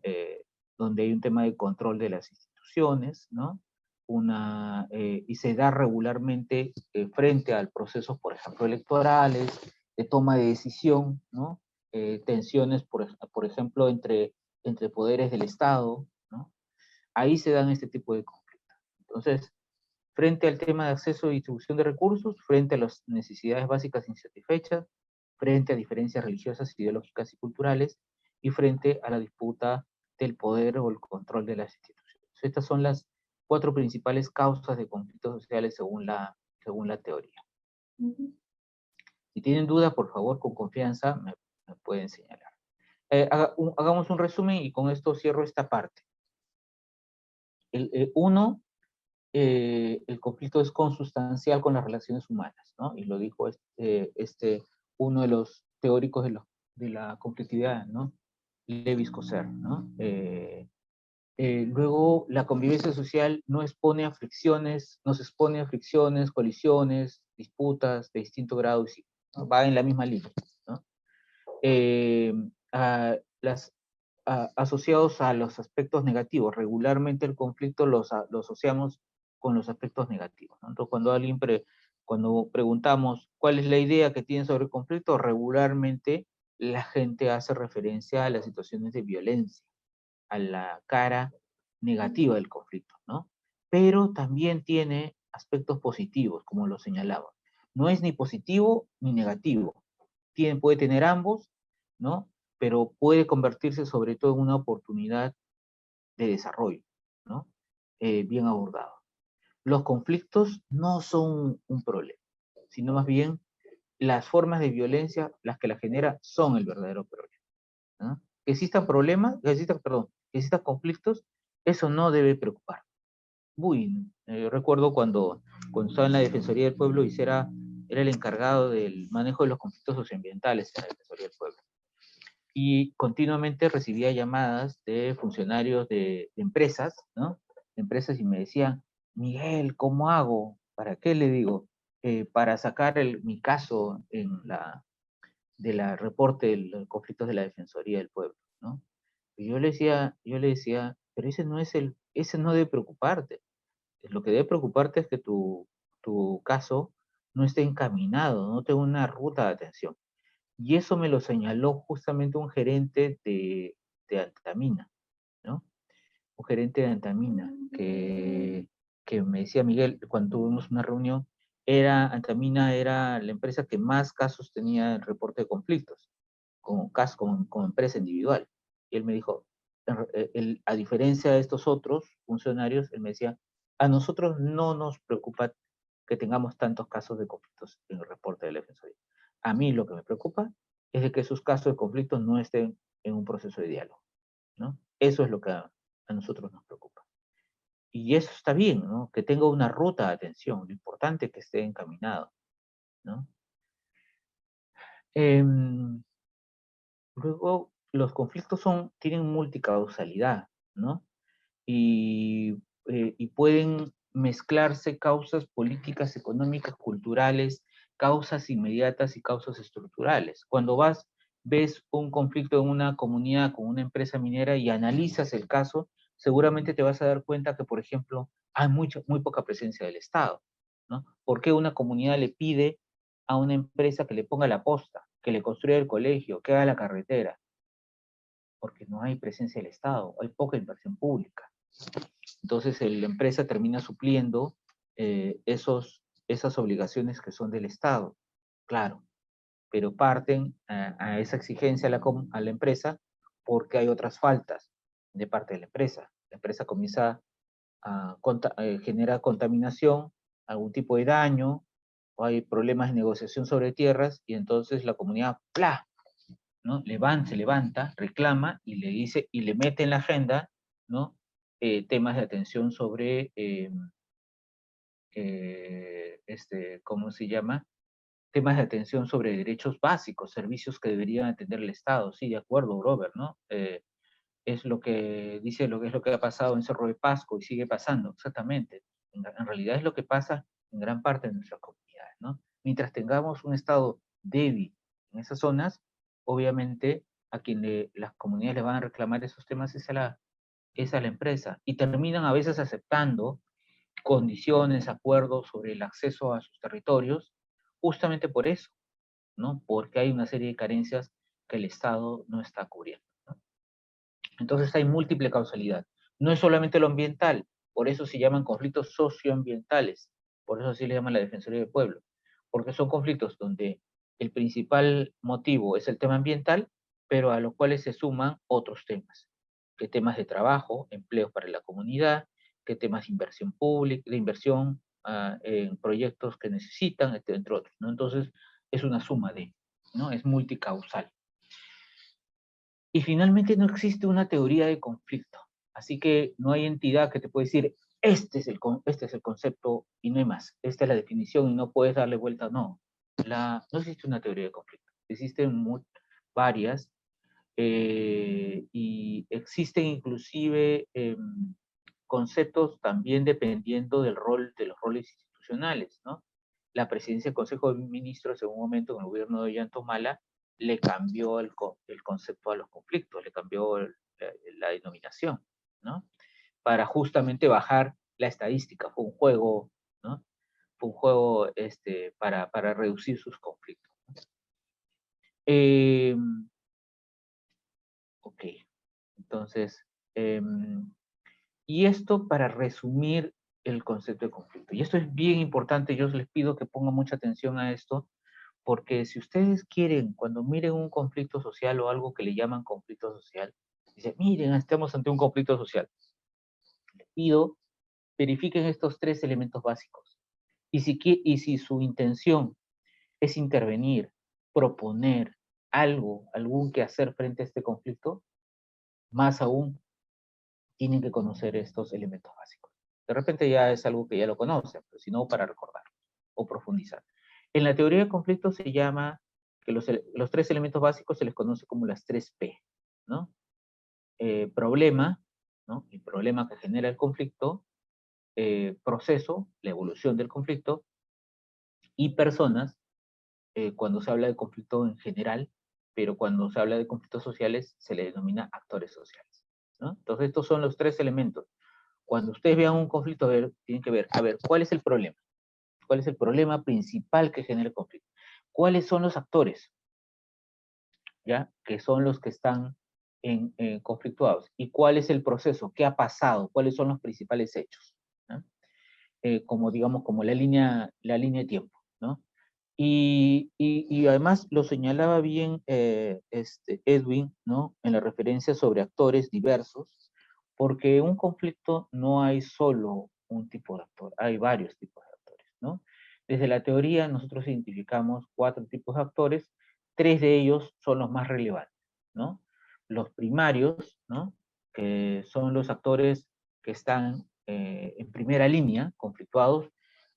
Donde hay un tema de control de las instituciones, ¿no? Y se da regularmente frente al proceso, por ejemplo, electorales, de toma de decisión, ¿no? Tensiones, por ejemplo, entre poderes del Estado, ¿no? Ahí se dan este tipo de conflictos. Entonces, frente al tema de acceso y distribución de recursos, frente a las necesidades básicas insatisfechas, frente a diferencias religiosas, ideológicas y culturales, y frente a la disputa del poder o el control de las instituciones. Estas son las cuatro principales causas de conflictos sociales según la teoría. Si tienen dudas, por favor, con confianza, me pueden señalar. Hagamos un resumen y con esto cierro esta parte. Uno, el conflicto es consustancial con las relaciones humanas, ¿no? Y lo dijo uno de los teóricos de la conflictividad, ¿no? Levis Coser, ¿no? Luego, la convivencia social no nos expone a fricciones, colisiones, disputas de distinto grado, ¿no? Va en la misma línea, ¿no? Eh, a las, asociados a los aspectos negativos. Regularmente el conflicto lo asociamos con los aspectos negativos, ¿no? Entonces, cuando preguntamos cuál es la idea que tienen sobre el conflicto, regularmente la gente hace referencia a las situaciones de violencia, a la cara negativa del conflicto, ¿no? Pero también tiene aspectos positivos, como lo señalaba. No es ni positivo ni negativo. Puede tener ambos, ¿no? Pero puede convertirse sobre todo en una oportunidad de desarrollo, ¿no? Bien abordado. Los conflictos no son un problema, sino más bien las formas de violencia, las que la genera, son el verdadero problema, ¿no? Que existan problemas, que existan conflictos, eso no debe preocupar. Recuerdo cuando estaba en la Defensoría del Pueblo y era el encargado del manejo de los conflictos socioambientales en la Defensoría del Pueblo. Y continuamente recibía llamadas de funcionarios de empresas, ¿no? De empresas, y me decían: Miguel, ¿cómo hago? ¿Para qué? Le digo, para sacar mi caso de la reporte de los conflictos de la Defensoría del Pueblo, ¿no? Y yo le decía, pero ese no debe preocuparte. Lo que debe preocuparte es que tu caso no esté encaminado, no tenga una ruta de atención. Y eso me lo señaló justamente un gerente de Antamina, ¿no? Un gerente de Antamina que me decía: Miguel, cuando tuvimos una reunión, Antamina era la empresa que más casos tenía en reporte de conflictos, como empresa individual. Y él me dijo, a diferencia de estos otros funcionarios, él me decía: a nosotros no nos preocupa que tengamos tantos casos de conflictos en el reporte de la Defensoría. A mí lo que me preocupa es de que esos casos de conflictos no estén en un proceso de diálogo, ¿no? Eso es lo que a nosotros nos preocupa. Y eso está bien, ¿no? Que tenga una ruta de atención, lo importante es que esté encaminado, ¿no? Em, Luego, los conflictos tienen multicausalidad, ¿no? Y, y pueden mezclarse causas políticas, económicas, culturales, causas inmediatas y causas estructurales. Cuando ves un conflicto en una comunidad con una empresa minera y analizas el caso, seguramente te vas a dar cuenta que, por ejemplo, hay muy poca presencia del Estado, ¿no? ¿Por qué una comunidad le pide a una empresa que le ponga la posta, que le construya el colegio, que haga la carretera? Porque no hay presencia del Estado, hay poca inversión pública. Entonces la empresa termina supliendo esas obligaciones que son del Estado, claro, pero parten a esa exigencia a la empresa porque hay otras faltas de parte de la empresa. La empresa comienza genera contaminación, algún tipo de daño, o hay problemas de negociación sobre tierras, y entonces la comunidad, ¡plá!, ¿no? Se levanta, reclama y le dice, y le mete en la agenda, ¿no? Temas de atención sobre, ¿cómo se llama? Temas de atención sobre derechos básicos, servicios que deberían atender el Estado. Sí, de acuerdo, Robert, ¿no? Es lo que dice, lo que es lo que ha pasado en Cerro de Pasco y sigue pasando, exactamente. En realidad es lo que pasa en gran parte de nuestras comunidades, ¿no? Mientras tengamos un Estado débil en esas zonas, obviamente a las comunidades le van a reclamar esos temas es a la empresa, y terminan a veces aceptando condiciones, acuerdos sobre el acceso a sus territorios, justamente por eso, ¿no? Porque hay una serie de carencias que el Estado no está cubriendo, ¿no? Entonces hay múltiple causalidad. No es solamente lo ambiental, por eso se llaman conflictos socioambientales, por eso así le llaman la Defensoría del Pueblo, porque son conflictos donde el principal motivo es el tema ambiental, pero a los cuales se suman otros temas, que temas de trabajo, empleos para la comunidad, que temas de inversión pública, de inversión en proyectos que necesitan, entre otros, ¿no? Entonces es una suma ¿no? Es multicausal. Y finalmente no existe una teoría de conflicto, así que no hay entidad que te pueda decir, este es el concepto y no hay más, esta es la definición y no puedes darle vuelta, no. No existe una teoría de conflicto, existen varias, y existen inclusive conceptos también dependiendo de los roles institucionales, ¿no? La presidencia del Consejo de Ministros en un momento en el gobierno de Ollantumala le cambió el concepto a los conflictos, le cambió la denominación, ¿no? Para justamente bajar la estadística, fue un juego, ¿no? Fue un juego para reducir sus conflictos. Eh, ok, entonces, y esto para resumir el concepto de conflicto. Y esto es bien importante, yo les pido que pongan mucha atención a esto, porque si ustedes quieren, cuando miren un conflicto social o algo que le llaman conflicto social, dicen, miren, estamos ante un conflicto social. Les pido, verifiquen estos tres elementos básicos. Y si su intención es intervenir, proponer algo, algún que hacer frente a este conflicto, más aún tienen que conocer estos elementos básicos. De repente ya es algo que ya lo conocen, pero si no, para recordar o profundizar. En la teoría de conflictos se llama que los tres elementos básicos se les conoce como las 3P, ¿no? Problema, ¿no? El problema que genera el conflicto, proceso, la evolución del conflicto, y personas, cuando se habla de conflicto en general, pero cuando se habla de conflictos sociales se le denomina actores sociales, ¿no? Entonces estos son los tres elementos. Cuando ustedes vean un conflicto, tienen que ver, a ver, ¿cuál es el problema? ¿Cuál es el problema principal que genera el conflicto? ¿Cuáles son los actores? ¿Ya? Que son los que están conflictuados. ¿Y cuál es el proceso? ¿Qué ha pasado? ¿Cuáles son los principales hechos? ¿No? Como digamos, como la línea de tiempo, ¿no? Y además lo señalaba bien Edwin, ¿no? En la referencia sobre actores diversos, porque en un conflicto no hay solo un tipo de actor, hay varios tipos de actores, ¿no? Desde la teoría nosotros identificamos 4 tipos de actores, 3 de ellos son los más relevantes, ¿no? Los primarios, ¿no? Que son los actores que están en primera línea, conflictuados.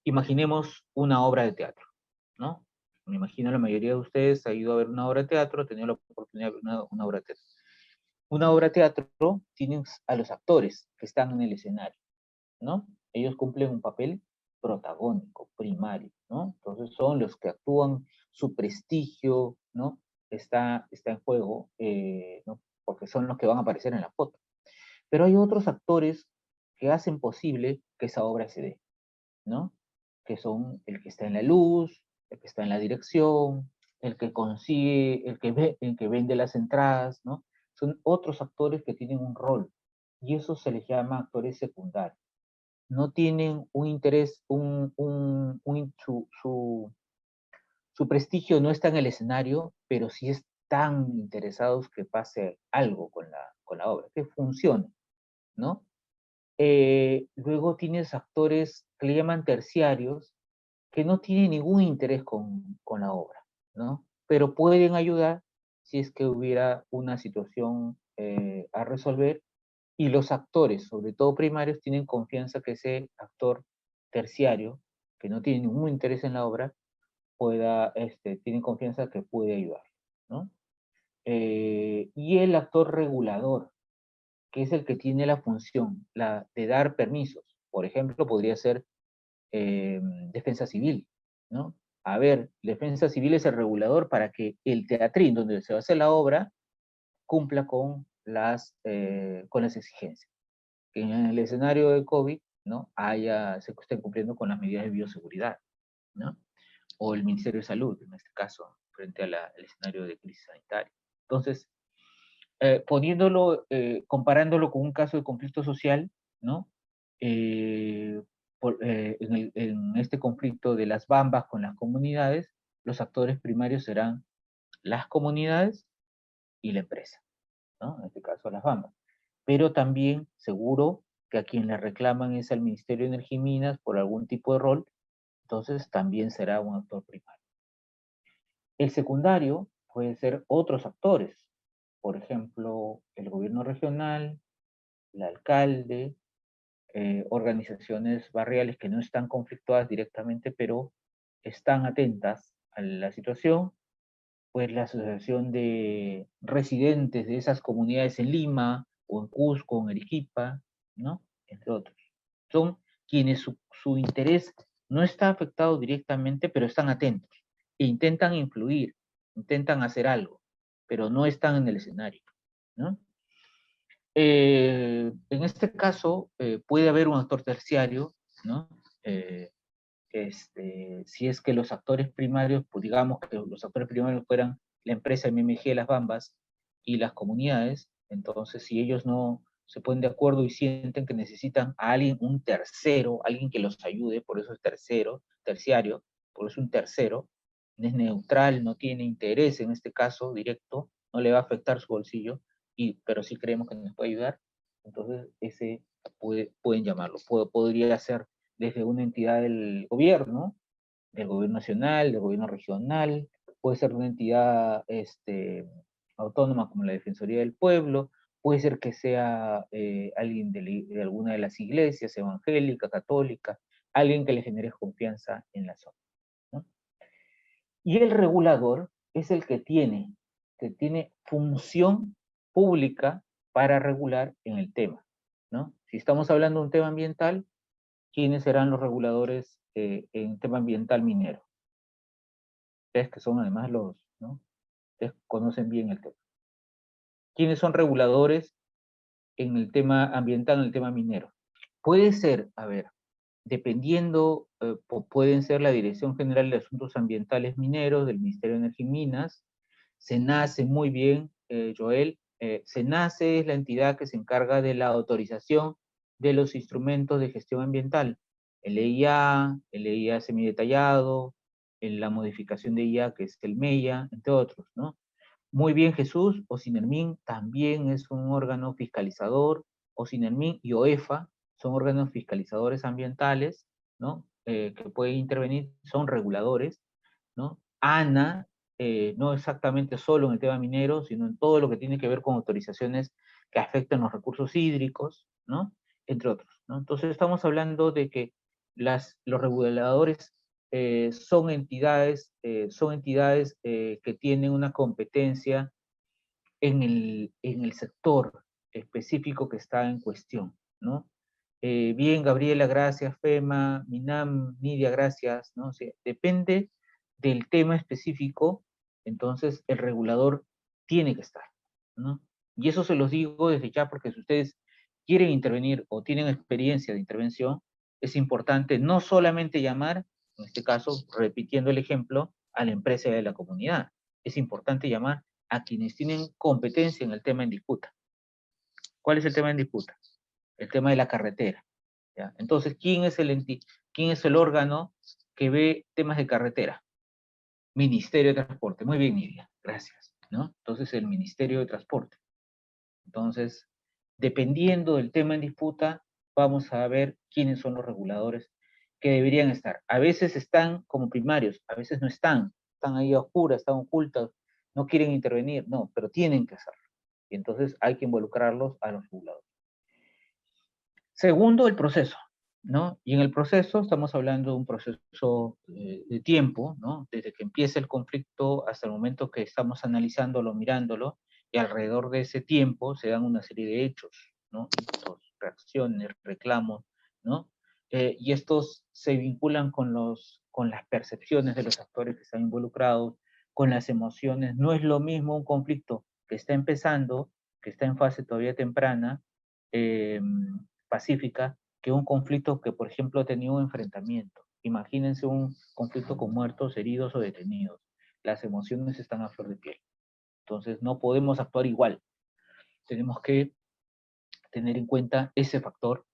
Imaginemos una obra de teatro, ¿no? Me imagino la mayoría de ustedes ha ido a ver una obra de teatro, ha tenido la oportunidad de ver una obra de teatro. Una obra de teatro tiene a los actores que están en el escenario, ¿no? Ellos cumplen un papel protagónico, primario, ¿no? Entonces son los que actúan, su prestigio, ¿no? Está en juego, ¿no? Porque son los que van a aparecer en la foto. Pero hay otros actores que hacen posible que esa obra se dé, ¿no? Que son el que está en la luz, el que está en la dirección, el que consigue, el que vende las entradas, ¿no? Son otros actores que tienen un rol, y eso se les llama actores secundarios. No tienen un interés, su prestigio no está en el escenario, pero sí están interesados que pase algo con la obra, que funcione, ¿no? Luego tienes actores que le llaman terciarios, que no tienen ningún interés con la obra, ¿no? Pero pueden ayudar si es que hubiera una situación a resolver, y los actores, sobre todo primarios, tienen confianza que ese actor terciario, que no tiene ningún interés en la obra, tienen confianza que puede ayudar, ¿no? Y el actor regulador, que es el que tiene la función de dar permisos. Por ejemplo, podría ser defensa civil, ¿no? A ver, defensa civil es el regulador para que el teatrín donde se va a hacer la obra cumpla con las exigencias. Que en el escenario de COVID, ¿no? Se estén cumpliendo con las medidas de bioseguridad, ¿no? O el Ministerio de Salud, en este caso, frente al escenario de crisis sanitaria. Entonces, comparándolo con un caso de conflicto social, ¿no? Eh, en este conflicto de las bambas con las comunidades, los actores primarios serán las comunidades y la empresa, ¿no? En este caso las bambas. Pero también seguro que a quien le reclaman es al Ministerio de Energía y Minas por algún tipo de rol, entonces también será un actor primario. El secundario puede ser otros actores, por ejemplo, el gobierno regional, el alcalde, organizaciones barriales que no están conflictuadas directamente, pero están atentas a la situación, pues la asociación de residentes de esas comunidades en Lima, o en Cusco, o en Arequipa, ¿no? Entre otros. Son quienes su interés no está afectado directamente, pero están atentos e intentan influir, intentan hacer algo, pero no están en el escenario, ¿no? En este caso, puede haber un actor terciario, ¿no? Si es que los actores primarios, pues digamos que los actores primarios fueran la empresa MMG, las Bambas y las comunidades, entonces si ellos no se ponen de acuerdo y sienten que necesitan a alguien, un tercero, alguien que los ayude, por eso es terciario, por eso es un tercero, es neutral, no tiene interés en este caso directo, no le va a afectar su bolsillo, pero sí creemos que nos puede ayudar, entonces ese pueden llamarlo, podría ser desde una entidad del gobierno nacional, del gobierno regional, puede ser una entidad autónoma como la Defensoría del Pueblo, puede ser que sea alguien de alguna de las iglesias evangélica, católica, alguien que le genere confianza en la zona, ¿no? Y el regulador es el que tiene función pública para regular en el tema, ¿no? Si estamos hablando de un tema ambiental, ¿quiénes serán los reguladores en tema ambiental minero? Ustedes que son además ¿no? Ustedes conocen bien el tema. ¿Quiénes son reguladores en el tema ambiental, en el tema minero? Puede ser, a ver, dependiendo, pueden ser la Dirección General de Asuntos Ambientales Mineros del Ministerio de Energía y Minas, SENACE, muy bien, Joel, SENACE es la entidad que se encarga de la autorización de los instrumentos de gestión ambiental, el EIA semidetallado, en la modificación de IA, que es el MEIA, entre otros, ¿no? Muy bien, Jesús, OSINERMIN también es un órgano fiscalizador, OSINERMIN y OEFA son órganos fiscalizadores ambientales, ¿no? Que pueden intervenir, son reguladores, ¿no? ANA, no exactamente solo en el tema minero, sino en todo lo que tiene que ver con autorizaciones que afectan los recursos hídricos, ¿no? Entre otros, ¿no? Entonces estamos hablando de que los reguladores son entidades que tienen una competencia en el sector específico que está en cuestión, ¿no? Bien, Gabriela, gracias, Fema, Minam, Nidia, gracias, ¿no? O sea, depende del tema específico, entonces el regulador tiene que estar, ¿no? Y eso se los digo desde ya porque si ustedes quieren intervenir o tienen experiencia de intervención, es importante no solamente llamar, en este caso, repitiendo el ejemplo, a la empresa de la comunidad, es importante llamar a quienes tienen competencia en el tema en disputa. ¿Cuál es el tema en disputa? El tema de la carretera. ¿Ya? Entonces, ¿quién es el órgano que ve temas de carretera? Ministerio de Transporte. Muy bien, Nidia, gracias, ¿no? Entonces, el Ministerio de Transporte. Entonces, dependiendo del tema en disputa, vamos a ver quiénes son los reguladores que deberían estar. A veces están como primarios, a veces no están ahí a oscuras, están ocultos, no quieren intervenir, no, pero tienen que hacerlo. Y entonces hay que involucrarlos a los reguladores. Segundo, el proceso, ¿no? Y en el proceso estamos hablando de un proceso de tiempo, ¿no? Desde que empieza el conflicto hasta el momento que estamos analizándolo, mirándolo, y alrededor de ese tiempo se dan una serie de hechos, ¿no? Hitos, reacciones, reclamos, ¿no? Y estos se vinculan con las percepciones de los actores que están involucrados, con las emociones. No es lo mismo un conflicto que está empezando, que está en fase todavía temprana, pacífica, que un conflicto que, por ejemplo, ha tenido un enfrentamiento. Imagínense un conflicto con muertos, heridos o detenidos. Las emociones están a flor de piel. Entonces, no podemos actuar igual. Tenemos que tener en cuenta ese factor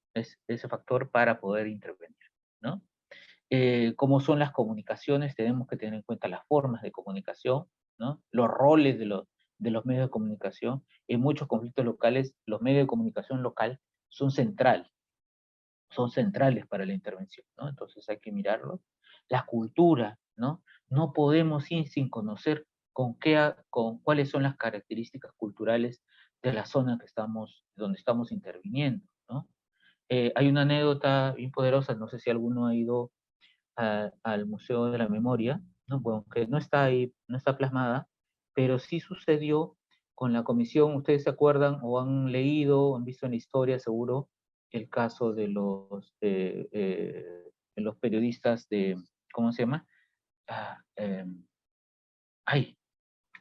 para poder intervenir, ¿no? Cómo son las comunicaciones, tenemos que tener en cuenta las formas de comunicación, ¿no? Los roles de los medios de comunicación. En muchos conflictos locales, los medios de comunicación local son centrales para la intervención, ¿no? Entonces hay que mirarlo. La cultura, ¿no? No podemos ir sin conocer con cuáles son las características culturales de la zona donde estamos interviniendo, ¿no? Hay una anécdota bien poderosa, no sé si alguno ha ido al Museo de la Memoria, ¿no? Bueno, que no está ahí, no está plasmada, pero sí sucedió con la comisión, ustedes se acuerdan o han leído o han visto en la historia seguro el caso de los periodistas ¿cómo se llama? Ah, ay,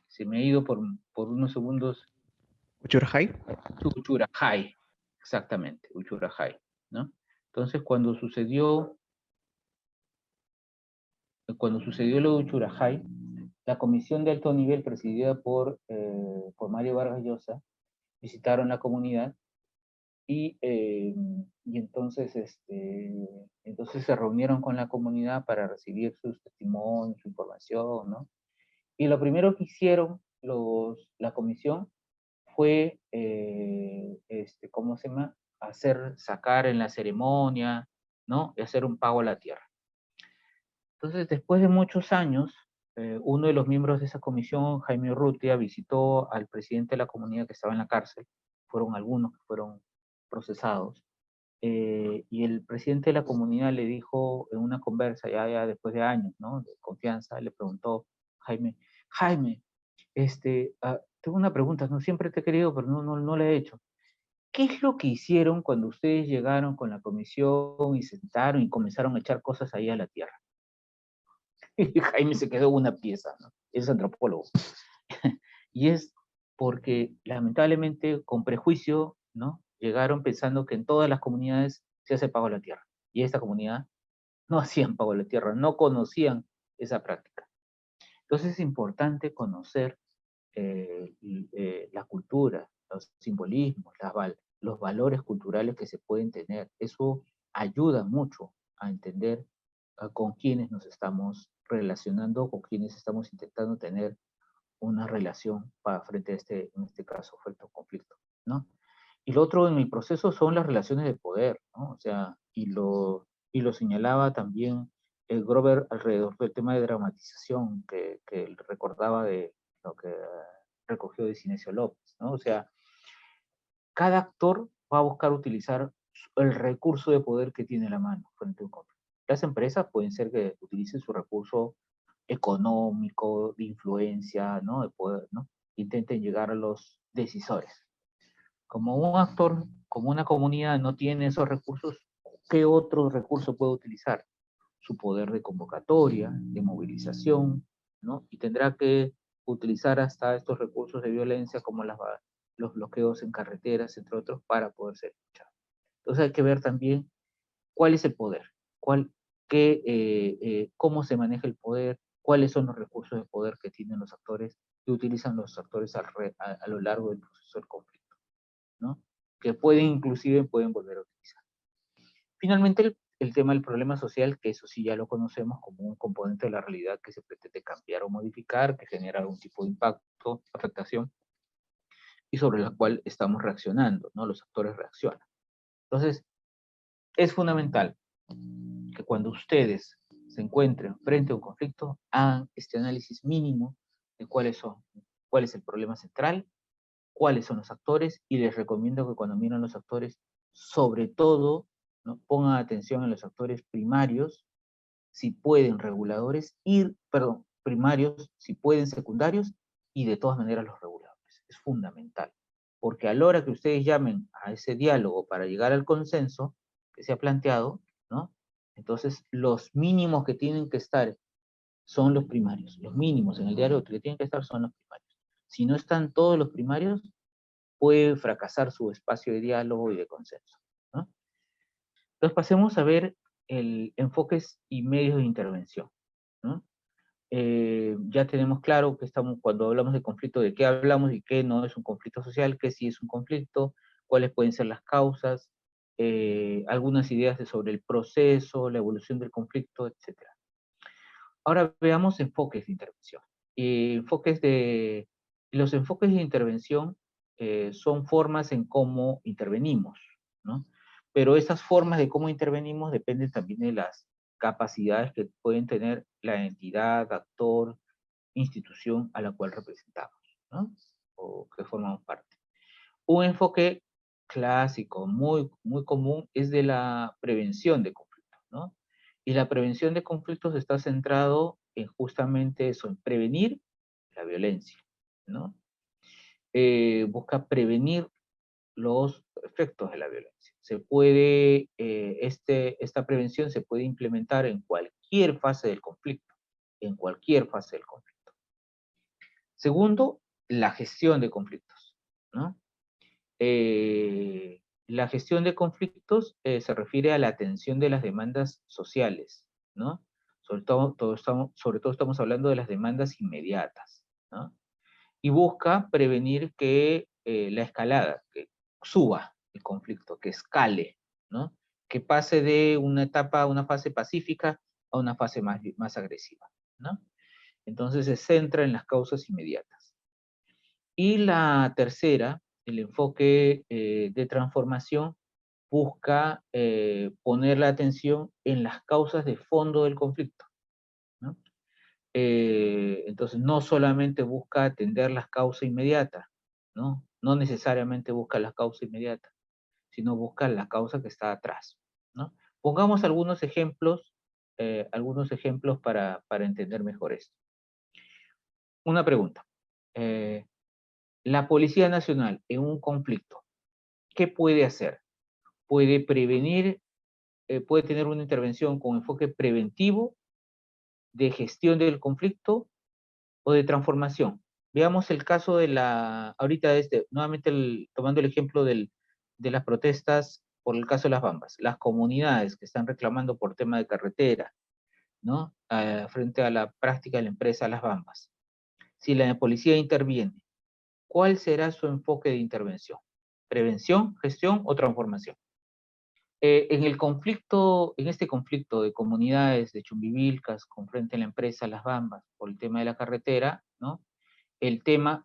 se me ha ido por unos segundos Uchurajay. Uchurajay, exactamente, Uchurajay, ¿no? Entonces, cuando sucedió lo de Uchurajay, la comisión de alto nivel presidida por Mario Vargas Llosa visitaron la comunidad y entonces se reunieron con la comunidad para recibir sus testimonios, su información, ¿no? Y lo primero que hicieron la comisión fue, ¿cómo se llama? Sacar en la ceremonia, ¿no? Y hacer un pago a la tierra. Entonces, después de muchos años, uno de los miembros de esa comisión, Jaime Urrutia, visitó al presidente de la comunidad que estaba en la cárcel. Fueron algunos que fueron procesados. Y el presidente de la comunidad le dijo en una conversa, ya después de años, ¿no? De confianza, le preguntó Jaime, tengo una pregunta, no siempre te he querido, pero no la he hecho. ¿Qué es lo que hicieron cuando ustedes llegaron con la comisión y se sentaron y comenzaron a echar cosas ahí a la tierra? Y Jaime se quedó una pieza, ¿no? Es antropólogo. Y es porque lamentablemente con prejuicio, ¿no? Llegaron pensando que en todas las comunidades se hace pago a la tierra. Y esta comunidad no hacían pago a la tierra, no conocían esa práctica. Entonces es importante conocer la cultura, los simbolismos, los valores culturales que se pueden tener. Eso ayuda mucho a entender con quiénes nos estamos relacionando, con quiénes estamos intentando tener una relación para frente a en este caso, frente a un conflicto, ¿no? Y lo otro en el proceso son las relaciones de poder, ¿no? O sea, y lo señalaba también Grover alrededor del tema de dramatización que él recordaba de lo que recogió de Cinesio López, ¿no? O sea, cada actor va a buscar utilizar el recurso de poder que tiene a la mano frente a un conflicto. Las empresas pueden ser que utilicen su recurso económico, de influencia, ¿no? De poder, ¿no? Intenten llegar a los decisores. Como un actor, como una comunidad no tiene esos recursos, ¿qué otro recurso puede utilizar? Su poder de convocatoria, de movilización, ¿no? Y tendrá que utilizar hasta estos recursos de violencia como los bloqueos en carreteras, entre otros, para poder ser escuchado. Entonces hay que ver también cuál es el poder, cómo se maneja el poder, cuáles son los recursos de poder que tienen los actores, que utilizan los actores a lo largo del proceso del conflicto, ¿no? Que pueden volver a utilizar. Finalmente, el tema del problema social, que eso sí ya lo conocemos como un componente de la realidad que se pretende cambiar o modificar, que genera algún tipo de impacto, afectación, y sobre la cual estamos reaccionando, ¿no? Los actores reaccionan. Entonces, es fundamental que cuando ustedes se encuentren frente a un conflicto, hagan este análisis mínimo de cuál es el problema central, cuáles son los actores, y les recomiendo que cuando miren los actores, sobre todo, ¿no? Pongan atención en los actores primarios, si pueden reguladores, primarios, si pueden secundarios, y de todas maneras los reguladores. Es fundamental, porque a la hora que ustedes llamen a ese diálogo para llegar al consenso que se ha planteado, ¿no? Entonces, los mínimos que tienen que estar son los primarios. Los mínimos en el diálogo que tienen que estar son los primarios. Si no están todos los primarios, puede fracasar su espacio de diálogo y de consenso, ¿no? Entonces pasemos a ver enfoques y medios de intervención, ¿no? Ya tenemos claro que cuando hablamos de conflicto, de qué hablamos y qué no es un conflicto social, qué sí es un conflicto, cuáles pueden ser las causas, algunas ideas sobre el proceso, la evolución del conflicto, etc. Ahora veamos enfoques de intervención. Los enfoques de intervención son formas en cómo intervenimos, ¿no? Pero esas formas de cómo intervenimos dependen también de las capacidades que pueden tener la entidad, actor, institución a la cual representamos, ¿no? O que formamos parte. Un enfoque clásico, muy, muy común, es de la prevención de conflictos, ¿no? Y la prevención de conflictos está centrado en justamente eso, en prevenir la violencia, ¿no? Busca prevenir los efectos de la violencia. Esta prevención se puede implementar en cualquier fase del conflicto, en cualquier fase del conflicto. Segundo, la gestión de conflictos, ¿no? La gestión de conflictos se refiere a la atención de las demandas sociales, ¿no? Sobre todo estamos hablando de las demandas inmediatas, ¿no? Y busca prevenir que la escalada, que suba el conflicto, que escale, ¿no? Que pase de una etapa, una fase pacífica a una fase más agresiva, ¿no? Entonces se centra en las causas inmediatas. Y la tercera, el enfoque de transformación, busca poner la atención en las causas de fondo del conflicto, ¿no? Entonces, no solamente busca atender las causas inmediatas, ¿no? No necesariamente busca la causa inmediata, sino busca la causa que está atrás, ¿no? Pongamos algunos ejemplos para entender mejor esto. Una pregunta. Eh, la Policía Nacional en un conflicto, ¿qué puede hacer? Puede prevenir, puede tener una intervención con enfoque preventivo, de gestión del conflicto o de transformación. Veamos el caso de ahorita nuevamente tomando el ejemplo de las protestas por el caso de las Bambas, las comunidades que están reclamando por tema de carretera, ¿no? Frente a la práctica de la empresa Las Bambas. Si la policía interviene, ¿cuál será su enfoque de intervención? ¿Prevención, gestión o transformación? En este conflicto de comunidades de Chumbivilcas con frente a la empresa Las Bambas por el tema de la carretera, ¿no?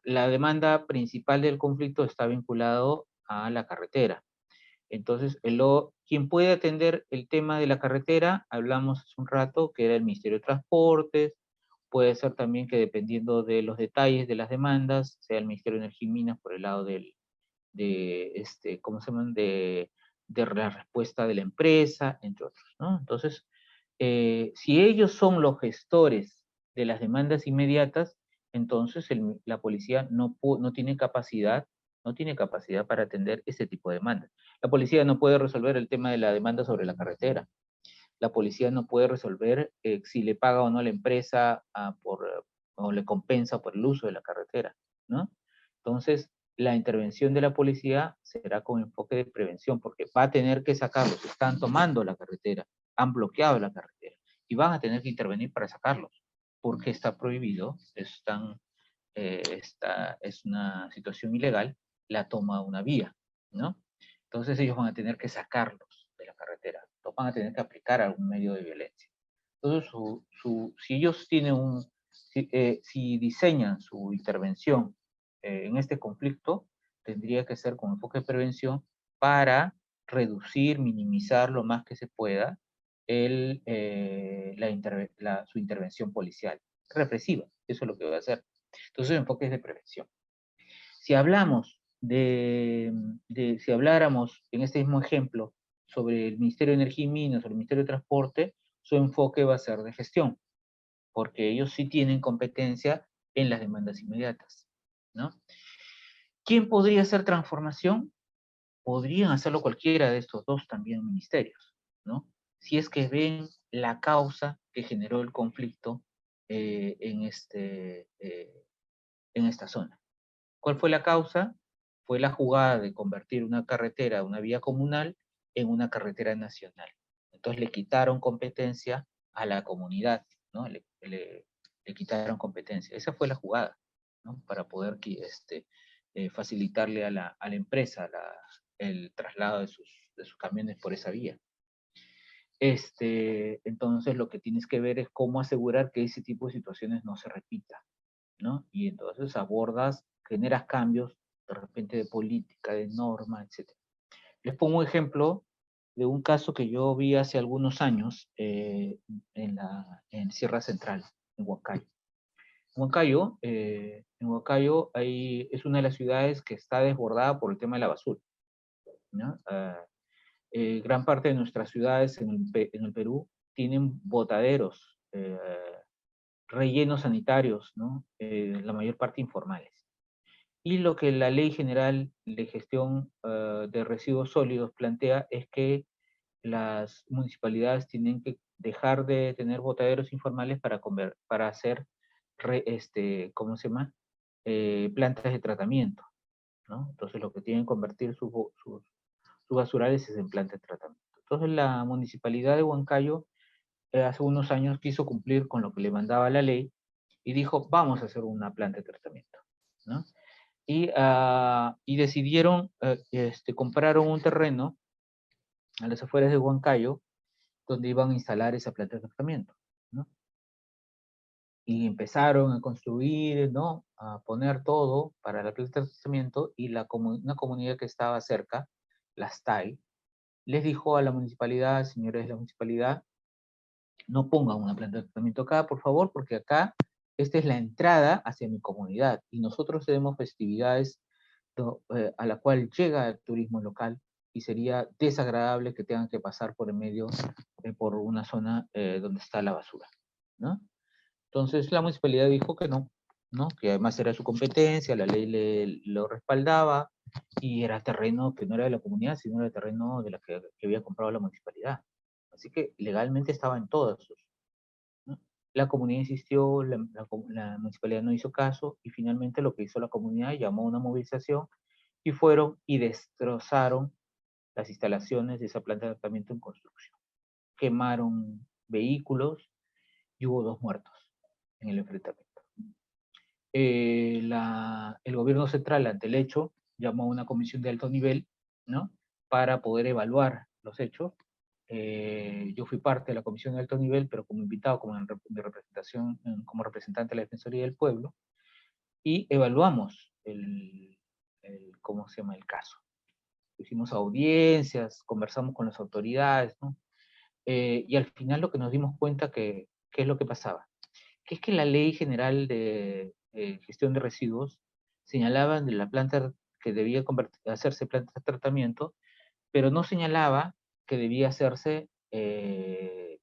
La demanda principal del conflicto está vinculado a la carretera. Entonces, quien puede atender el tema de la carretera, hablamos hace un rato, que era el Ministerio de Transportes, puede ser también que dependiendo de los detalles de las demandas, sea el Ministerio de Energía y Minas por el lado ¿cómo se llama? De la respuesta de la empresa, entre otros, ¿no? Entonces, si ellos son los gestores de las demandas inmediatas, entonces la policía no tiene capacidad para atender ese tipo de demandas. La policía no puede resolver el tema de la demanda sobre la carretera. La policía no puede resolver si le paga o no a la empresa o le compensa por el uso de la carretera, ¿no? Entonces, la intervención de la policía será con enfoque de prevención, porque va a tener que sacarlos. Están tomando la carretera, han bloqueado la carretera y van a tener que intervenir para sacarlos, porque está prohibido, es una situación ilegal la toma de una vía, ¿no? Entonces ellos van a tener que sacarlos de la carretera, van a tener que aplicar algún medio de violencia. Entonces, si ellos si diseñan su intervención en este conflicto, tendría que ser con enfoque de prevención para reducir, minimizar lo más que se pueda su intervención policial, represiva, eso es lo que va a hacer. Entonces, enfoques de prevención. Si si habláramos en este mismo ejemplo sobre el Ministerio de Energía y Minas o el Ministerio de Transporte, su enfoque va a ser de gestión, porque ellos sí tienen competencia en las demandas inmediatas, ¿no? ¿Quién podría hacer transformación? Podrían hacerlo cualquiera de estos dos también ministerios, ¿no? Si es que ven la causa que generó el conflicto en esta zona. ¿Cuál fue la causa? Fue la jugada de convertir una carretera, una vía comunal, en una carretera nacional. Entonces le quitaron competencia a la comunidad, ¿no? Le quitaron competencia. Esa fue la jugada, ¿no? Para poder facilitarle a la empresa el traslado de sus camiones por esa vía. Entonces lo que tienes que ver es cómo asegurar que ese tipo de situaciones no se repita, ¿no? Y entonces generas cambios de repente de política, de norma, etc. Les pongo un ejemplo de un caso que yo vi hace algunos años en Sierra Central, en Huancayo. En Huancayo es una de las ciudades que está desbordada por el tema de la basura, ¿no? Gran parte de nuestras ciudades en el Perú tienen botaderos, rellenos sanitarios, ¿no? La mayor parte informales. Y lo que la Ley General de Gestión de Residuos Sólidos plantea es que las municipalidades tienen que dejar de tener botaderos informales para hacer, ¿cómo se llama? Plantas de tratamiento. ¿no? Entonces lo que tienen que convertir sus basurales es en planta de tratamiento. Entonces la municipalidad de Huancayo hace unos años quiso cumplir con lo que le mandaba la ley y dijo, vamos a hacer una planta de tratamiento, ¿no? Y decidieron, compraron un terreno a las afueras de Huancayo donde iban a instalar esa planta de tratamiento, ¿no? Y empezaron a construir, ¿no? A poner todo para la planta de tratamiento y una comunidad que estaba cerca, las TAI, les dijo a la municipalidad, señores de la municipalidad, no pongan una planta de tratamiento acá, por favor, porque acá esta es la entrada hacia mi comunidad y nosotros tenemos festividades a la cual llega el turismo local y sería desagradable que tengan que pasar por el medio, por una zona donde está la basura, ¿no? Entonces la municipalidad dijo que no, ¿no? Que además era su competencia, la ley lo respaldaba y era terreno que no era de la comunidad, sino era terreno de la que había comprado la municipalidad. Así que legalmente estaba en todos sus, ¿no? La comunidad insistió, la municipalidad no hizo caso y finalmente lo que hizo la comunidad llamó a una movilización y fueron y destrozaron las instalaciones de esa planta de tratamiento en construcción. Quemaron vehículos y hubo 2 muertos en el enfrentamiento. El gobierno central, ante el hecho, llamó a una comisión de alto nivel, ¿no? Para poder evaluar los hechos. Yo fui parte de la comisión de alto nivel, pero como invitado, de representación, como representante de la Defensoría del Pueblo, y evaluamos ¿cómo se llama? El caso. Hicimos audiencias, conversamos con las autoridades, ¿no? Y al final lo que nos dimos cuenta ¿qué es lo que pasaba? Que es que la Ley General de Gestión de Residuos señalaba de la planta que debía hacerse planta de tratamiento, pero no señalaba que debía hacerse,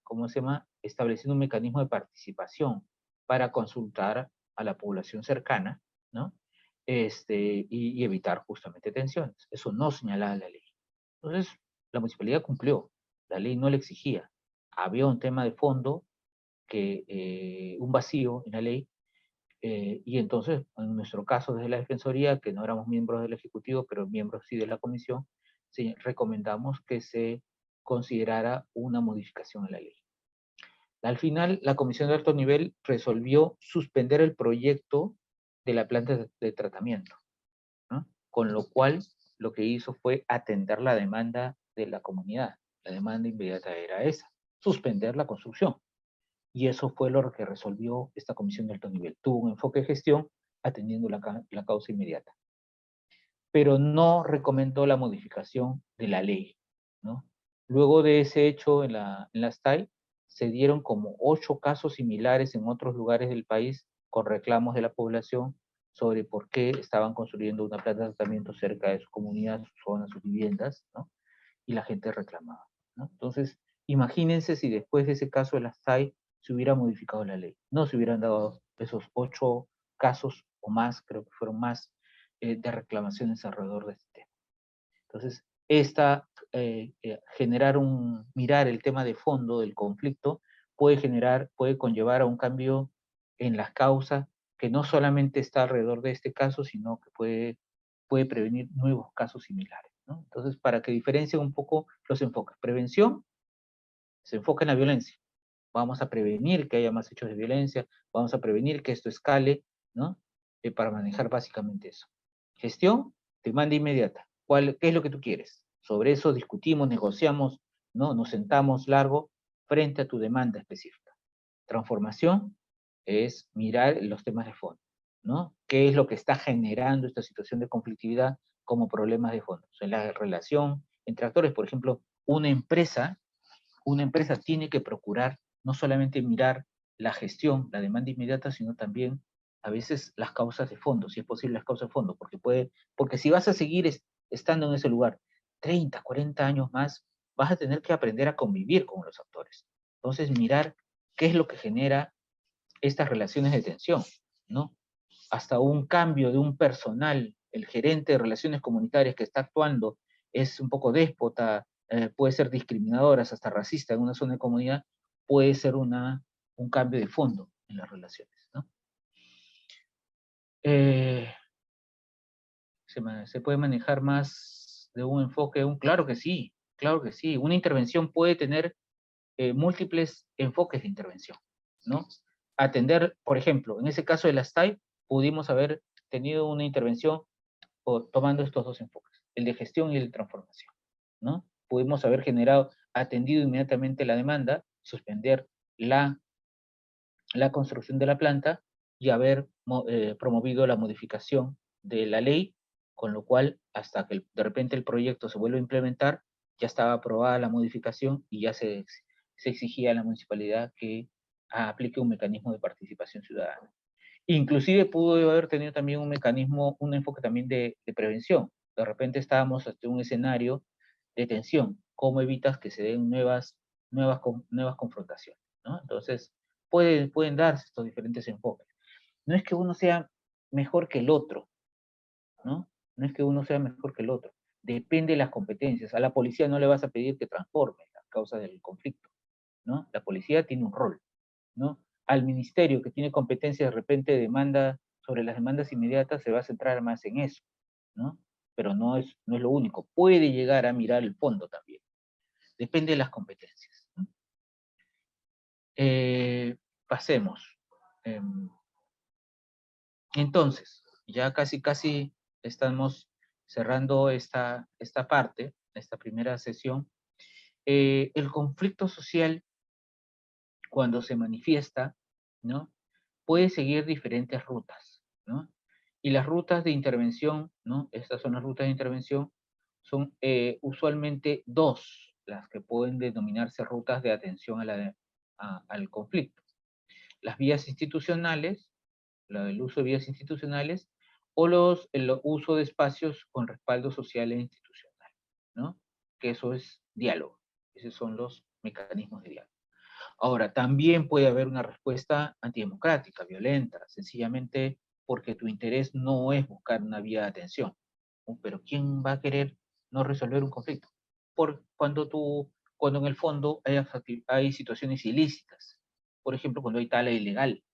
¿cómo se llama? Estableciendo un mecanismo de participación para consultar a la población cercana, ¿no? Y evitar justamente tensiones. Eso no señalaba la ley. Entonces, la municipalidad cumplió, la ley no le exigía. Había un tema de fondo, un vacío en la ley, y entonces, en nuestro caso, desde la Defensoría, que no éramos miembros del Ejecutivo, pero miembros sí de la Comisión, sí, recomendamos que se considerara una modificación a la ley. Al final, la Comisión de Alto Nivel resolvió suspender el proyecto de la planta de tratamiento, ¿no? Con lo cual, lo que hizo fue atender la demanda de la comunidad. La demanda inmediata era esa, suspender la construcción. Y eso fue lo que resolvió esta comisión de alto nivel. Tuvo un enfoque de gestión atendiendo la causa inmediata, pero no recomendó la modificación de la ley, ¿no? Luego de ese hecho en las TAI, se dieron como 8 casos similares en otros lugares del país con reclamos de la población sobre por qué estaban construyendo una planta de tratamiento cerca de su comunidad, sus zonas, sus viviendas, ¿no? Y la gente reclamaba, ¿no? Entonces, imagínense si después de ese caso de las TAI se hubiera modificado la ley. No se hubieran dado esos 8 casos o más, creo que fueron más, de reclamaciones alrededor de este tema. Entonces, mirar el tema de fondo del conflicto puede conllevar a un cambio en las causas que no solamente está alrededor de este caso, sino que puede prevenir nuevos casos similares, ¿no? Entonces, para que diferencien un poco los enfoques. Prevención se enfoca en la violencia. Vamos a prevenir que haya más hechos de violencia, vamos a prevenir que esto escale, ¿no? Para manejar básicamente eso. Gestión, demanda inmediata. ¿Qué es lo que tú quieres? Sobre eso discutimos, negociamos, ¿no? Nos sentamos largo frente a tu demanda específica. Transformación es mirar los temas de fondo, ¿no? ¿Qué es lo que está generando esta situación de conflictividad como problemas de fondo? O sea, la relación entre actores, por ejemplo, una empresa tiene que procurar no solamente mirar la gestión, la demanda inmediata, sino también a veces las causas de fondo, si es posible las causas de fondo, porque si vas a seguir estando en ese lugar 30, 40 años más, vas a tener que aprender a convivir con los actores. Entonces, mirar qué es lo que genera estas relaciones de tensión, ¿no? Hasta un cambio de un personal, el gerente de relaciones comunitarias que está actuando es un poco déspota, puede ser discriminadora, hasta racista en una zona de comunidad, puede ser un cambio de fondo en las relaciones, ¿no? se puede manejar más de un enfoque, claro que sí, claro que sí. Una intervención puede tener múltiples enfoques de intervención, ¿no? Atender, por ejemplo, en ese caso de las TAI, pudimos haber tenido una intervención tomando estos dos enfoques, el de gestión y el de transformación, ¿no? Pudimos haber atendido inmediatamente la demanda, suspender la construcción de la planta y haber promovido la modificación de la ley, con lo cual, hasta que de repente el proyecto se vuelve a implementar, ya estaba aprobada la modificación y ya se exigía a la municipalidad que aplique un mecanismo de participación ciudadana. Inclusive pudo haber tenido también un mecanismo, un enfoque también de prevención. De repente estábamos ante un escenario de tensión. ¿Cómo evitas que se den nuevas confrontaciones, ¿no? Entonces, pueden darse estos diferentes enfoques. No es que uno sea mejor que el otro, ¿no? No es que uno sea mejor que el otro. Depende de las competencias. A la policía no le vas a pedir que transforme las causas del conflicto, ¿no? La policía tiene un rol, ¿no? Al ministerio que tiene competencia de repente demanda sobre las demandas inmediatas se va a centrar más en eso, ¿no? Pero no es lo único. Puede llegar a mirar el fondo también. Depende de las competencias, ¿no? Pasemos. Entonces, ya casi estamos cerrando esta parte, esta primera sesión. El conflicto social, cuando se manifiesta, ¿no? Puede seguir diferentes rutas, ¿no? Y las rutas de intervención, ¿no? Estas son las rutas de intervención, son usualmente dos las que pueden denominarse rutas de atención al conflicto. Las vías institucionales, el uso de vías institucionales, o el uso de espacios con respaldo social e institucional, ¿no? Que eso es diálogo. Esos son los mecanismos de diálogo. Ahora, también puede haber una respuesta antidemocrática, violenta, sencillamente porque tu interés no es buscar una vía de atención. Pero ¿quién va a querer no resolver un conflicto? Cuando en el fondo hay situaciones ilícitas. Por ejemplo, cuando hay tala ilegal,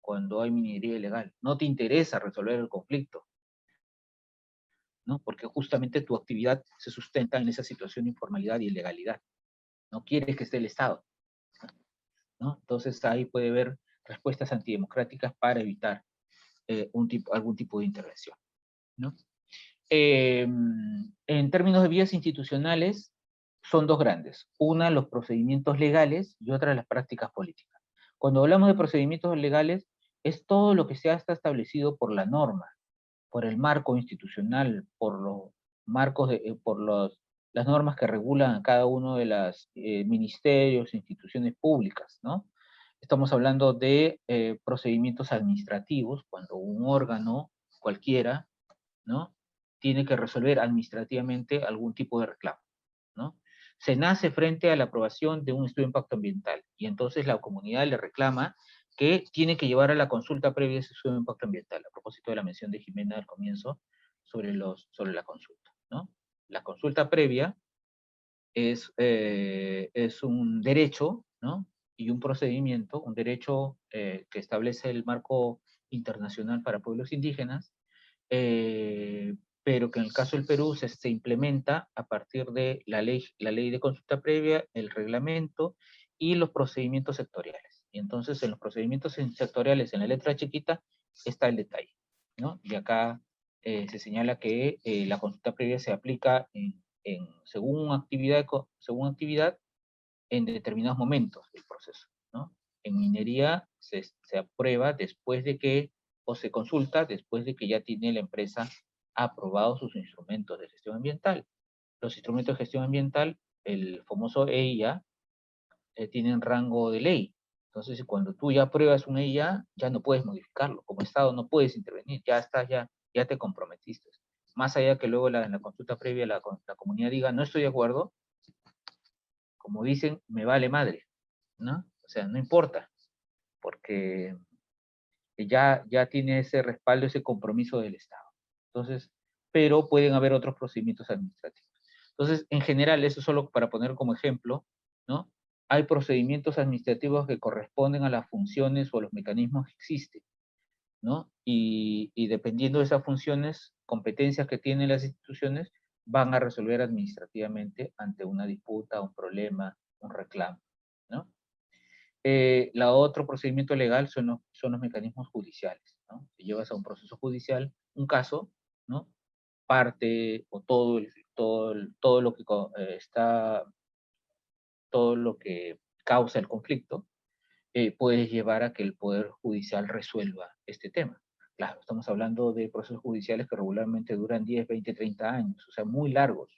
cuando hay minería ilegal. No te interesa resolver el conflicto, ¿no? Porque justamente tu actividad se sustenta en esa situación de informalidad y ilegalidad. No quieres que esté el Estado, ¿no? Entonces ahí puede haber respuestas antidemocráticas para evitar algún tipo de intervención, ¿no? En términos de vías institucionales, son dos grandes. Una, los procedimientos legales y otra, las prácticas políticas. Cuando hablamos de procedimientos legales, es todo lo que se ha establecido por la norma, por el marco institucional, por los marcos, las normas que regulan a cada uno de los ministerios, instituciones públicas, ¿no? Estamos hablando de procedimientos administrativos, cuando un órgano cualquiera, ¿no? Tiene que resolver administrativamente algún tipo de reclamo, ¿no? Se nace frente a la aprobación de un estudio de impacto ambiental, y entonces la comunidad le reclama que tiene que llevar a la consulta previa de ese estudio de impacto ambiental, a propósito de la mención de Jimena al comienzo sobre la consulta, ¿no? La consulta previa es un derecho, ¿no? Y un procedimiento, un derecho que establece el marco internacional para pueblos indígenas, eh, pero que en el caso del Perú se implementa a partir de la ley de consulta previa, el reglamento y los procedimientos sectoriales. Y entonces en los procedimientos sectoriales, en la letra chiquita, está el detalle, ¿no? Y acá se señala que la consulta previa se aplica según actividad en determinados momentos del proceso, ¿no? En minería se aprueba después de que, o se consulta después de que ya tiene la empresa aprobado sus instrumentos de gestión ambiental. Los instrumentos de gestión ambiental, el famoso EIA, tienen rango de ley. Entonces, cuando tú ya apruebas un EIA, ya no puedes modificarlo. Como Estado no puedes intervenir, ya te comprometiste. Más allá que luego en la consulta previa la comunidad diga, no estoy de acuerdo, como dicen, me vale madre, ¿no? O sea, no importa, porque ya tiene ese respaldo, ese compromiso del Estado. Entonces, pero pueden haber otros procedimientos administrativos. Entonces, en general, eso solo para poner como ejemplo, ¿no? Hay procedimientos administrativos que corresponden a las funciones o a los mecanismos que existen, ¿no? Y y dependiendo de esas funciones, competencias que tienen las instituciones, van a resolver administrativamente ante una disputa, un problema, un reclamo, ¿no? La otro procedimiento legal son los mecanismos judiciales, ¿no? Si llevas a un proceso judicial un caso, ¿no? Parte o todo lo que está, todo lo que causa el conflicto, puedes llevar a que el Poder Judicial resuelva este tema. Claro, estamos hablando de procesos judiciales que regularmente duran 10, 20, 30 años, o sea, muy largos,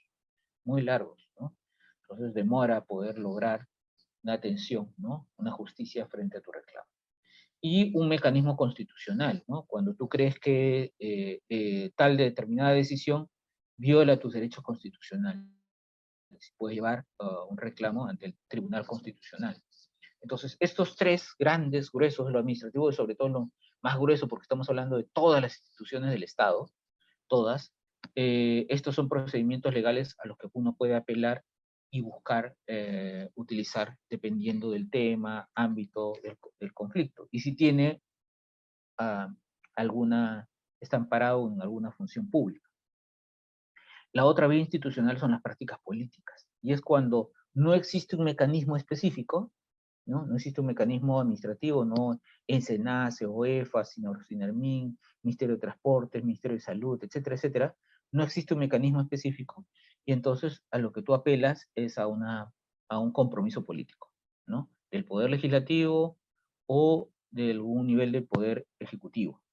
¿no? Entonces demora poder lograr una atención, ¿no? Una justicia frente a tu reclamo. Y un mecanismo constitucional, ¿no? Cuando tú crees que tal determinada decisión viola tus derechos constitucionales, puedes llevar un reclamo ante el Tribunal Constitucional. Entonces, estos tres grandes, gruesos, lo administrativo es sobre todo lo más grueso, porque estamos hablando de todas las instituciones del Estado, todas, estos son procedimientos legales a los que uno puede apelar y buscar utilizar dependiendo del tema, ámbito del conflicto. Y si tiene uh, alguna, está amparado en alguna función pública. La otra vía institucional son las prácticas políticas, y es cuando no existe un mecanismo específico, ¿no? No existe un mecanismo administrativo, no en SENACE, OEFA, SINARMIN, Ministerio de Transportes, Ministerio de Salud, etcétera, etcétera. No existe un mecanismo específico, y entonces a lo que tú apelas es a un compromiso político, ¿no? Del poder legislativo o de algún nivel de poder ejecutivo,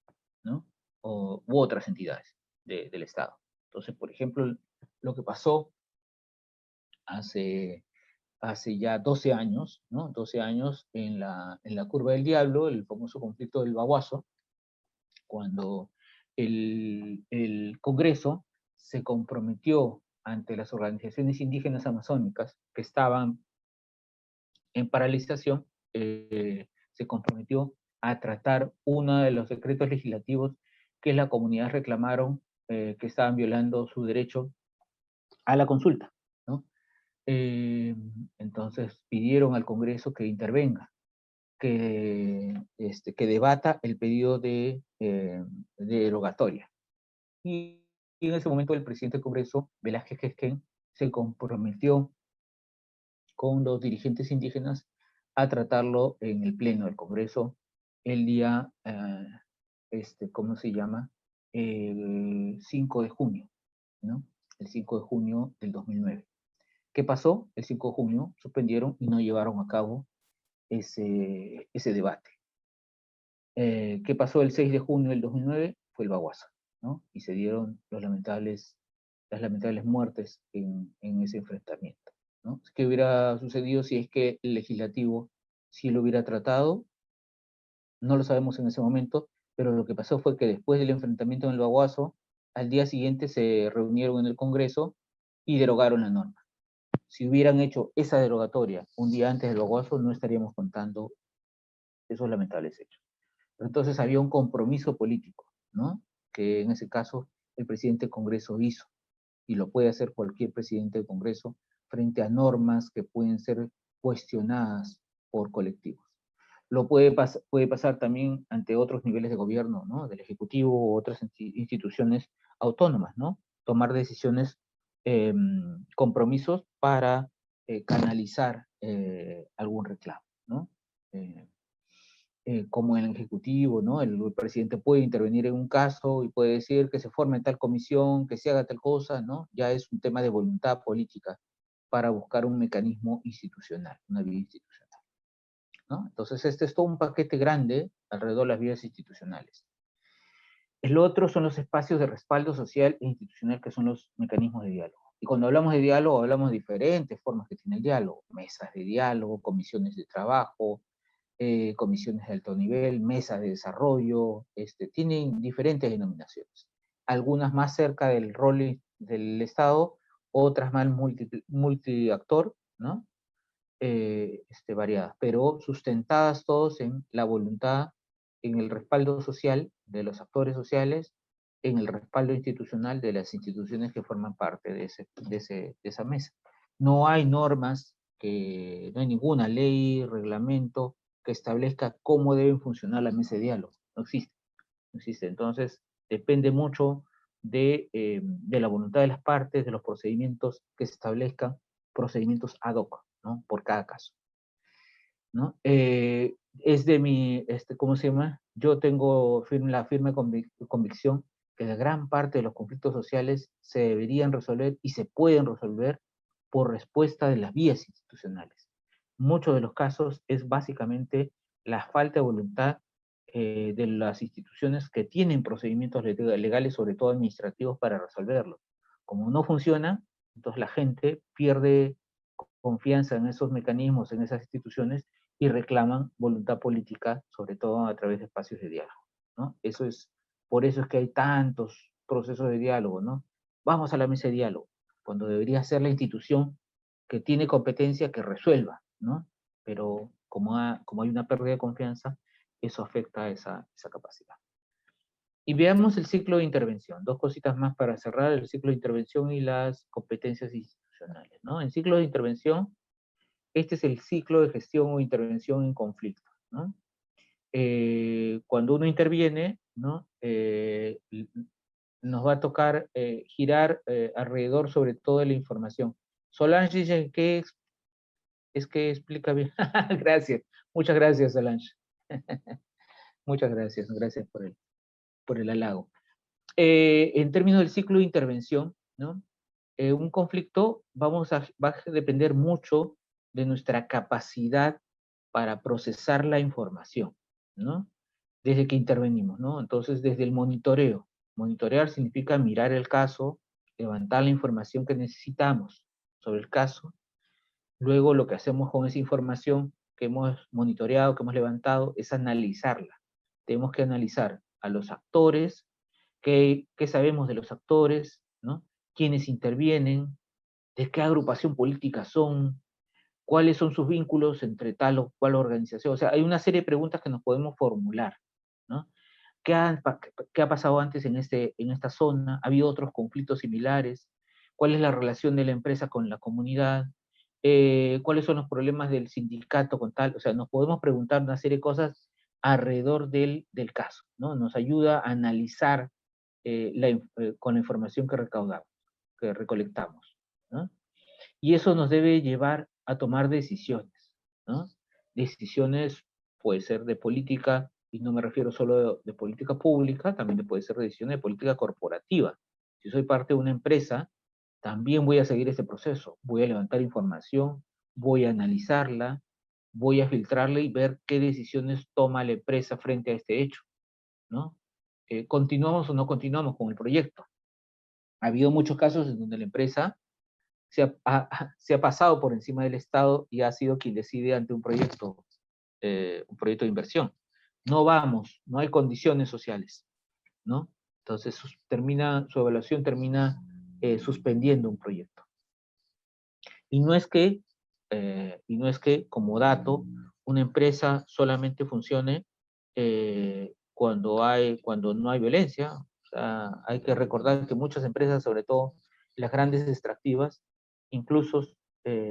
¿no? U otras entidades del Estado. Entonces, por ejemplo, lo que pasó hace ya 12 años, ¿no? 12 años en la Curva del Diablo, el famoso conflicto del Baguazo, cuando el Congreso se comprometió ante las organizaciones indígenas amazónicas que estaban en paralización, se comprometió a tratar uno de los decretos legislativos que la comunidad reclamaron que estaban violando su derecho a la consulta, ¿no? Entonces pidieron al Congreso que intervenga, que debata el pedido de derogatoria. Y en ese momento el presidente del Congreso, Velázquez Quezquén, se comprometió con los dirigentes indígenas a tratarlo en el Pleno del Congreso el día, ¿cómo se llama? El 5 de junio, ¿no? El 5 de junio del 2009. ¿Qué pasó? El 5 de junio suspendieron y no llevaron a cabo ese debate. ¿Qué pasó el 6 de junio del 2009? Fue el Baguazo, ¿no? Y se dieron las lamentables muertes en ese enfrentamiento, ¿no? ¿Qué hubiera sucedido si es que el legislativo sí lo hubiera tratado? No lo sabemos en ese momento, pero lo que pasó fue que después del enfrentamiento en el Baguazo, al día siguiente se reunieron en el Congreso y derogaron la norma. Si hubieran hecho esa derogatoria un día antes del Baguazo, no estaríamos contando esos lamentables hechos. Pero entonces había un compromiso político, ¿no? Que en ese caso el presidente del Congreso hizo, y lo puede hacer cualquier presidente del Congreso frente a normas que pueden ser cuestionadas por colectivos. Lo puede pasar también ante otros niveles de gobierno, ¿no? Del Ejecutivo u otras instituciones autónomas, ¿no? Tomar decisiones, compromisos para canalizar algún reclamo, ¿no? Como en el Ejecutivo, ¿no? El presidente puede intervenir en un caso y puede decir que se forme tal comisión, que se haga tal cosa, ¿no? Ya es un tema de voluntad política para buscar un mecanismo institucional, una vía institucional, ¿no? Entonces, este es todo un paquete grande alrededor de las vías institucionales. El otro son los espacios de respaldo social e institucional, que son los mecanismos de diálogo. Y cuando hablamos de diálogo, hablamos de diferentes formas que tiene el diálogo: mesas de diálogo, comisiones de trabajo, comisiones de alto nivel, mesas de desarrollo, tienen diferentes denominaciones. Algunas más cerca del rol del Estado, otras más multiactor, ¿no? Variadas, pero sustentadas todos en la voluntad, en el respaldo social de los actores sociales, en el respaldo institucional de las instituciones que forman parte de esa mesa. No hay normas, no hay ninguna ley, reglamento que establezca cómo deben funcionar la mesa de diálogo. No existe, no existe. Entonces, Depende mucho de la voluntad de las partes, de los procedimientos que se establezcan, procedimientos ad hoc, ¿no? Por cada caso, ¿no? Es de mi, ¿cómo se llama? Yo tengo la firme convicción que la gran parte de los conflictos sociales se deberían resolver y se pueden resolver por respuesta de las vías institucionales. Muchos de los casos es básicamente la falta de voluntad de las instituciones que tienen procedimientos legales, sobre todo administrativos, para resolverlo. Como no funciona, entonces la gente pierde confianza en esos mecanismos, en esas instituciones, y reclaman voluntad política, sobre todo a través de espacios de diálogo, ¿no? Por eso es que hay tantos procesos de diálogo, ¿no? Vamos a la mesa de diálogo, cuando debería ser la institución que tiene competencia que resuelva, ¿no? Pero como hay una pérdida de confianza, eso afecta a esa capacidad. Y veamos el ciclo de intervención. Dos cositas más para cerrar: el ciclo de intervención y las competencias institucionales, ¿no? En ciclo de intervención, este es el ciclo de gestión o intervención en conflicto, ¿no? Cuando uno interviene, ¿no? Nos va a tocar girar alrededor sobre toda la información. Solange dice que es que explica bien. Gracias, muchas gracias, Solange. Muchas gracias, gracias por el halago. En términos del ciclo de intervención, ¿no? Un conflicto va a depender mucho de nuestra capacidad para procesar la información, ¿no? Desde que intervenimos, ¿no? Entonces, desde el monitoreo. Monitorear significa mirar el caso, levantar la información que necesitamos sobre el caso. Luego, lo que hacemos con esa información que hemos monitoreado, que hemos levantado, es analizarla. Tenemos que analizar a los actores, qué sabemos de los actores, ¿no? Quiénes intervienen, de qué agrupación política son, cuáles son sus vínculos entre tal o cual organización. O sea, hay una serie de preguntas que nos podemos formular, ¿no? ¿Qué ha pasado antes en esta zona? ¿Ha habido otros conflictos similares? ¿Cuál es la relación de la empresa con la comunidad? ¿Cuáles son los problemas del sindicato con tal? O sea, nos podemos preguntar una serie de cosas alrededor del caso, ¿no? Nos ayuda a analizar con la información que recaudamos, que recolectamos, ¿no? Y eso nos debe llevar a tomar decisiones, ¿no? Decisiones puede ser de política, y no me refiero solo de política pública, también puede ser decisiones de política corporativa. Si soy parte de una empresa, también voy a seguir ese proceso. Voy a levantar información, voy a analizarla, voy a filtrarla y ver qué decisiones toma la empresa frente a este hecho, ¿no? ¿Continuamos o no continuamos con el proyecto? Ha habido muchos casos en donde la empresa se ha pasado por encima del Estado y ha sido quien decide ante un proyecto de inversión. No vamos, no hay condiciones sociales, ¿no? Entonces su evaluación termina suspendiendo un proyecto. Y no es que, como dato, una empresa solamente funcione cuando no hay violencia. O sea, hay que recordar que muchas empresas, sobre todo las grandes extractivas, incluso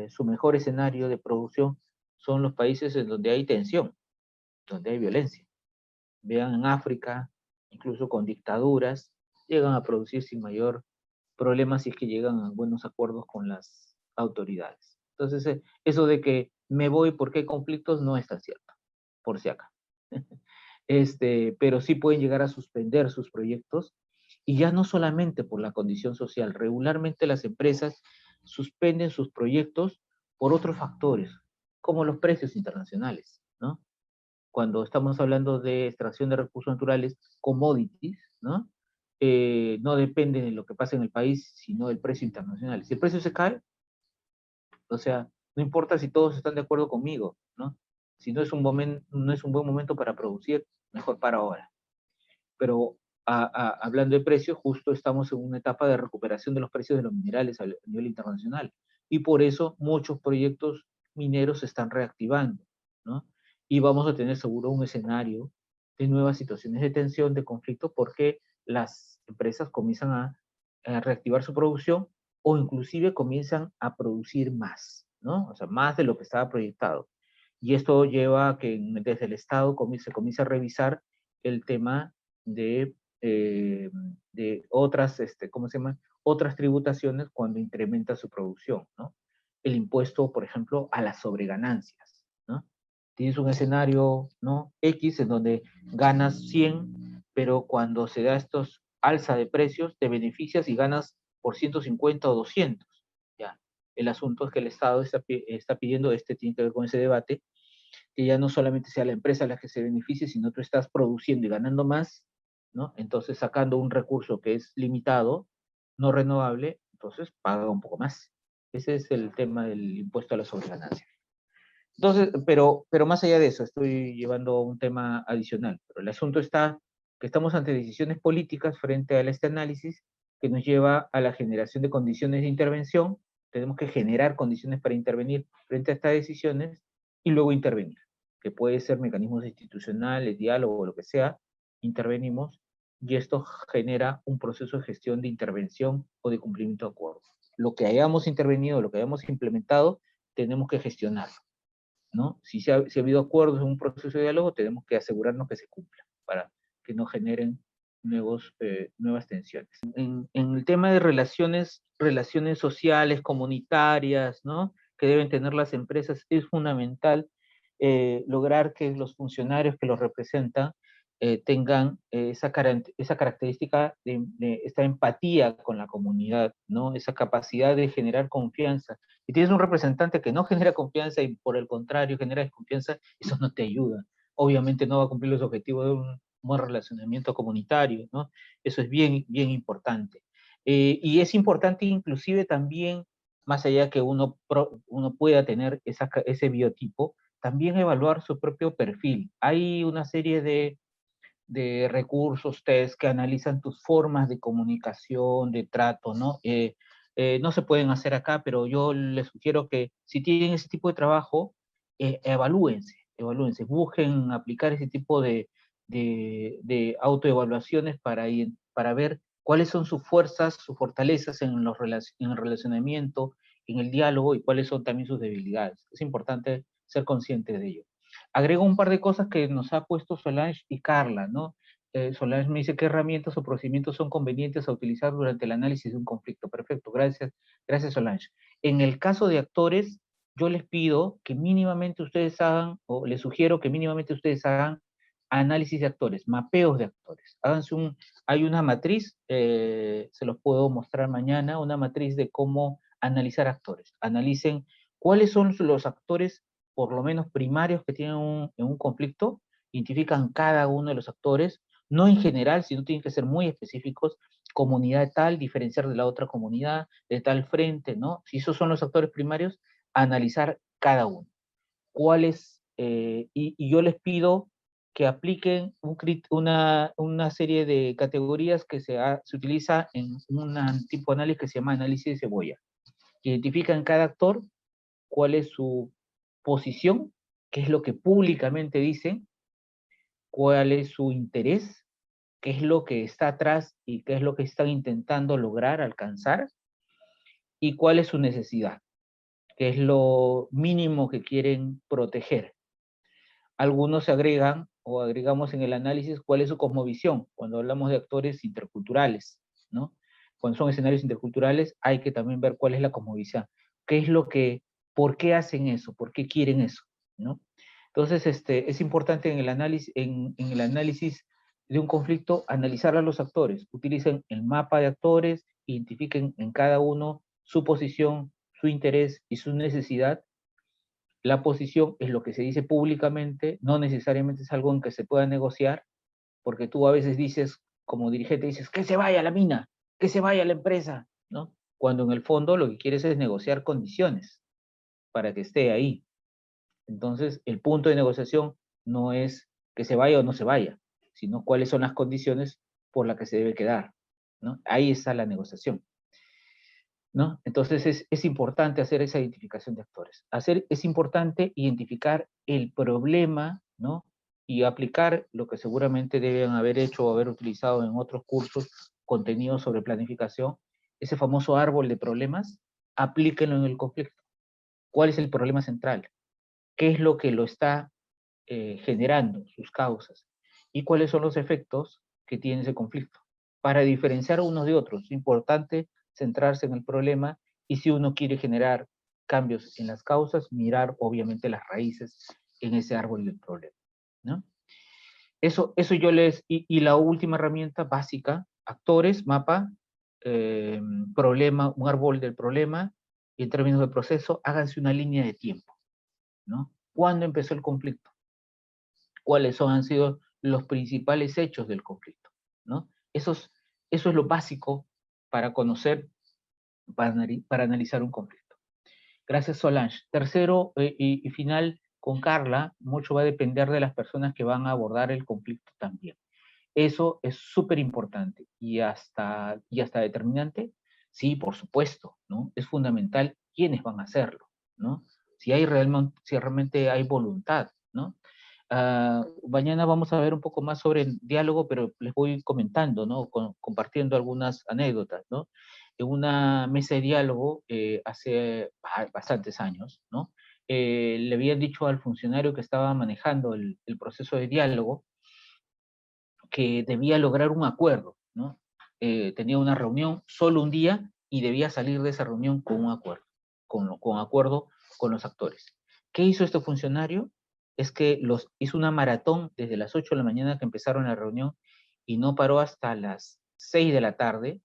su mejor escenario de producción son los países en donde hay tensión, donde hay violencia. Vean en África, incluso con dictaduras, llegan a producir sin mayor problema si es que llegan a buenos acuerdos con las autoridades. Entonces, eso de que me voy porque hay conflictos no es tan cierto, por si acá. Pero sí pueden llegar a suspender sus proyectos, y ya no solamente por la condición social. Regularmente las empresas suspenden sus proyectos por otros factores, como los precios internacionales, ¿no? Cuando estamos hablando de extracción de recursos naturales, commodities, ¿no? No depende de lo que pasa en el país, sino del precio internacional. Si el precio se cae, o sea, no importa si todos están de acuerdo conmigo, ¿no? Si no es no es un buen momento para producir, mejor para ahora. Pero hablando de precios, justo estamos en una etapa de recuperación de los precios de los minerales a nivel internacional. Y por eso muchos proyectos mineros se están reactivando, ¿no? Y vamos a tener seguro un escenario de nuevas situaciones de tensión, de conflicto, porque las empresas comienzan a reactivar su producción, o inclusive comienzan a producir más, ¿no? O sea, más de lo que estaba proyectado. Y esto lleva a que desde el Estado se comience a revisar el tema de otras, ¿cómo se llama? Otras tributaciones cuando incrementa su producción, ¿no? El impuesto, por ejemplo, a las sobreganancias, ¿no? Tienes un escenario, ¿no? X en donde ganas 100, pero cuando se da estos alza de precios, te beneficias y ganas por 150 o 200, ¿ya? El asunto es que el Estado está pidiendo, tiene que ver con ese debate, que ya no solamente sea la empresa la que se beneficie, sino tú estás produciendo y ganando más, ¿no? Entonces sacando un recurso que es limitado, no renovable, entonces paga un poco más. Ese es el tema del impuesto a la sobreganancia. Entonces, pero más allá de eso, estoy llevando un tema adicional. Pero el asunto está que estamos ante decisiones políticas frente a este análisis que nos lleva a la generación de condiciones de intervención. Tenemos que generar condiciones para intervenir frente a estas decisiones y luego intervenir, que puede ser mecanismos institucionales, diálogo, o lo que sea, intervenimos y esto genera un proceso de gestión de intervención o de cumplimiento de acuerdos. Lo que hayamos intervenido, lo que hayamos implementado, tenemos que gestionarlo, ¿no? Si ha habido acuerdos en un proceso de diálogo, tenemos que asegurarnos que se cumplan para que no generen nuevas tensiones. En el tema de relaciones sociales, comunitarias, ¿no? Que deben tener las empresas, es fundamental lograr que los funcionarios que los representan tengan esa característica de esta empatía con la comunidad, ¿no? Esa capacidad de generar confianza. Si tienes un representante que no genera confianza y por el contrario genera desconfianza, eso no te ayuda. Obviamente no va a cumplir los objetivos de un buen relacionamiento comunitario, ¿no? Eso es bien, bien importante. Y es importante inclusive también, más allá que uno pueda tener ese biotipo, también evaluar su propio perfil. Hay una serie de recursos, test que analizan tus formas de comunicación, de trato, ¿no? No se pueden hacer acá, pero yo les sugiero que si tienen ese tipo de trabajo, evalúense, busquen aplicar ese tipo de autoevaluaciones para ver cuáles son sus fuerzas, sus fortalezas en el relacionamiento, en el diálogo y cuáles son también sus debilidades. Es importante ser consciente de ello. Agrego un par de cosas que nos ha puesto Solange y Carla, ¿no? Solange me dice qué herramientas o procedimientos son convenientes a utilizar durante el análisis de un conflicto. Perfecto, gracias Solange. En el caso de actores, yo les pido que mínimamente ustedes hagan, o les sugiero que mínimamente ustedes hagan análisis de actores, mapeos de actores. Hay una matriz, se los puedo mostrar mañana, una matriz de cómo analizar actores. Analicen cuáles son los actores por lo menos primarios que tienen en un conflicto, identifican cada uno de los actores, no en general, sino tienen que ser muy específicos, comunidad tal, diferenciar de la otra comunidad, de tal frente, ¿no? Si esos son los actores primarios, analizar cada uno. ¿Cuáles? Y yo les pido que apliquen una serie de categorías que se utiliza en un tipo de análisis que se llama análisis de cebolla. Identifican cada actor, cuál es su posición, qué es lo que públicamente dicen, cuál es su interés, qué es lo que está atrás y qué es lo que están intentando lograr, alcanzar, y cuál es su necesidad, qué es lo mínimo que quieren proteger. Algunos agregan o agregamos en el análisis cuál es su cosmovisión, cuando hablamos de actores interculturales, ¿no? Cuando son escenarios interculturales hay que también ver cuál es la cosmovisión, qué es lo que, por qué hacen eso, por qué quieren eso, ¿no? Entonces, es importante en el análisis de un conflicto analizar a los actores, utilicen el mapa de actores, identifiquen en cada uno su posición, su interés y su necesidad. La posición es lo que se dice públicamente, no necesariamente es algo en que se pueda negociar, porque tú a veces dices, como dirigente, dices, que se vaya la mina, que se vaya la empresa, ¿no? Cuando en el fondo lo que quieres es negociar condiciones para que esté ahí. Entonces, el punto de negociación no es que se vaya o no se vaya, sino cuáles son las condiciones por las que se debe quedar, ¿no? Ahí está la negociación, ¿no? Entonces es importante hacer esa identificación de actores. Es importante identificar el problema, ¿no? Y aplicar lo que seguramente deben haber hecho o haber utilizado en otros cursos, contenidos sobre planificación, ese famoso árbol de problemas, aplíquenlo en el conflicto. ¿Cuál es el problema central? ¿Qué es lo que lo está generando, sus causas? ¿Y cuáles son los efectos que tiene ese conflicto? para diferenciar unos de otros. Es importante centrarse en el problema y si uno quiere generar cambios en las causas, mirar obviamente las raíces en ese árbol del problema, ¿no? Eso yo y la última herramienta básica, actores, mapa, problema, un árbol del problema, y en términos de proceso, háganse una línea de tiempo, ¿no? ¿Cuándo empezó el conflicto? ¿Cuáles han sido los principales hechos del conflicto? ¿No? Eso es lo básico para conocer, para analizar un conflicto. Gracias, Solange. Tercero y final, con Carla, mucho va a depender de las personas que van a abordar el conflicto también. Eso es súper importante y hasta determinante. Sí, por supuesto, ¿no? Es fundamental quiénes van a hacerlo, ¿no? Si realmente hay voluntad, ¿no? Mañana vamos a ver un poco más sobre el diálogo, pero les voy comentando, ¿no? Compartiendo algunas anécdotas, ¿no? En una mesa de diálogo hace bastantes años, ¿no? Le habían dicho al funcionario que estaba manejando el proceso de diálogo que debía lograr un acuerdo, ¿no? Tenía una reunión solo un día y debía salir de esa reunión con un acuerdo, con acuerdo con los actores. ¿Qué hizo este funcionario? Es que hizo una maratón desde las 8 de la mañana que empezaron la reunión y no paró hasta las 6 de la tarde,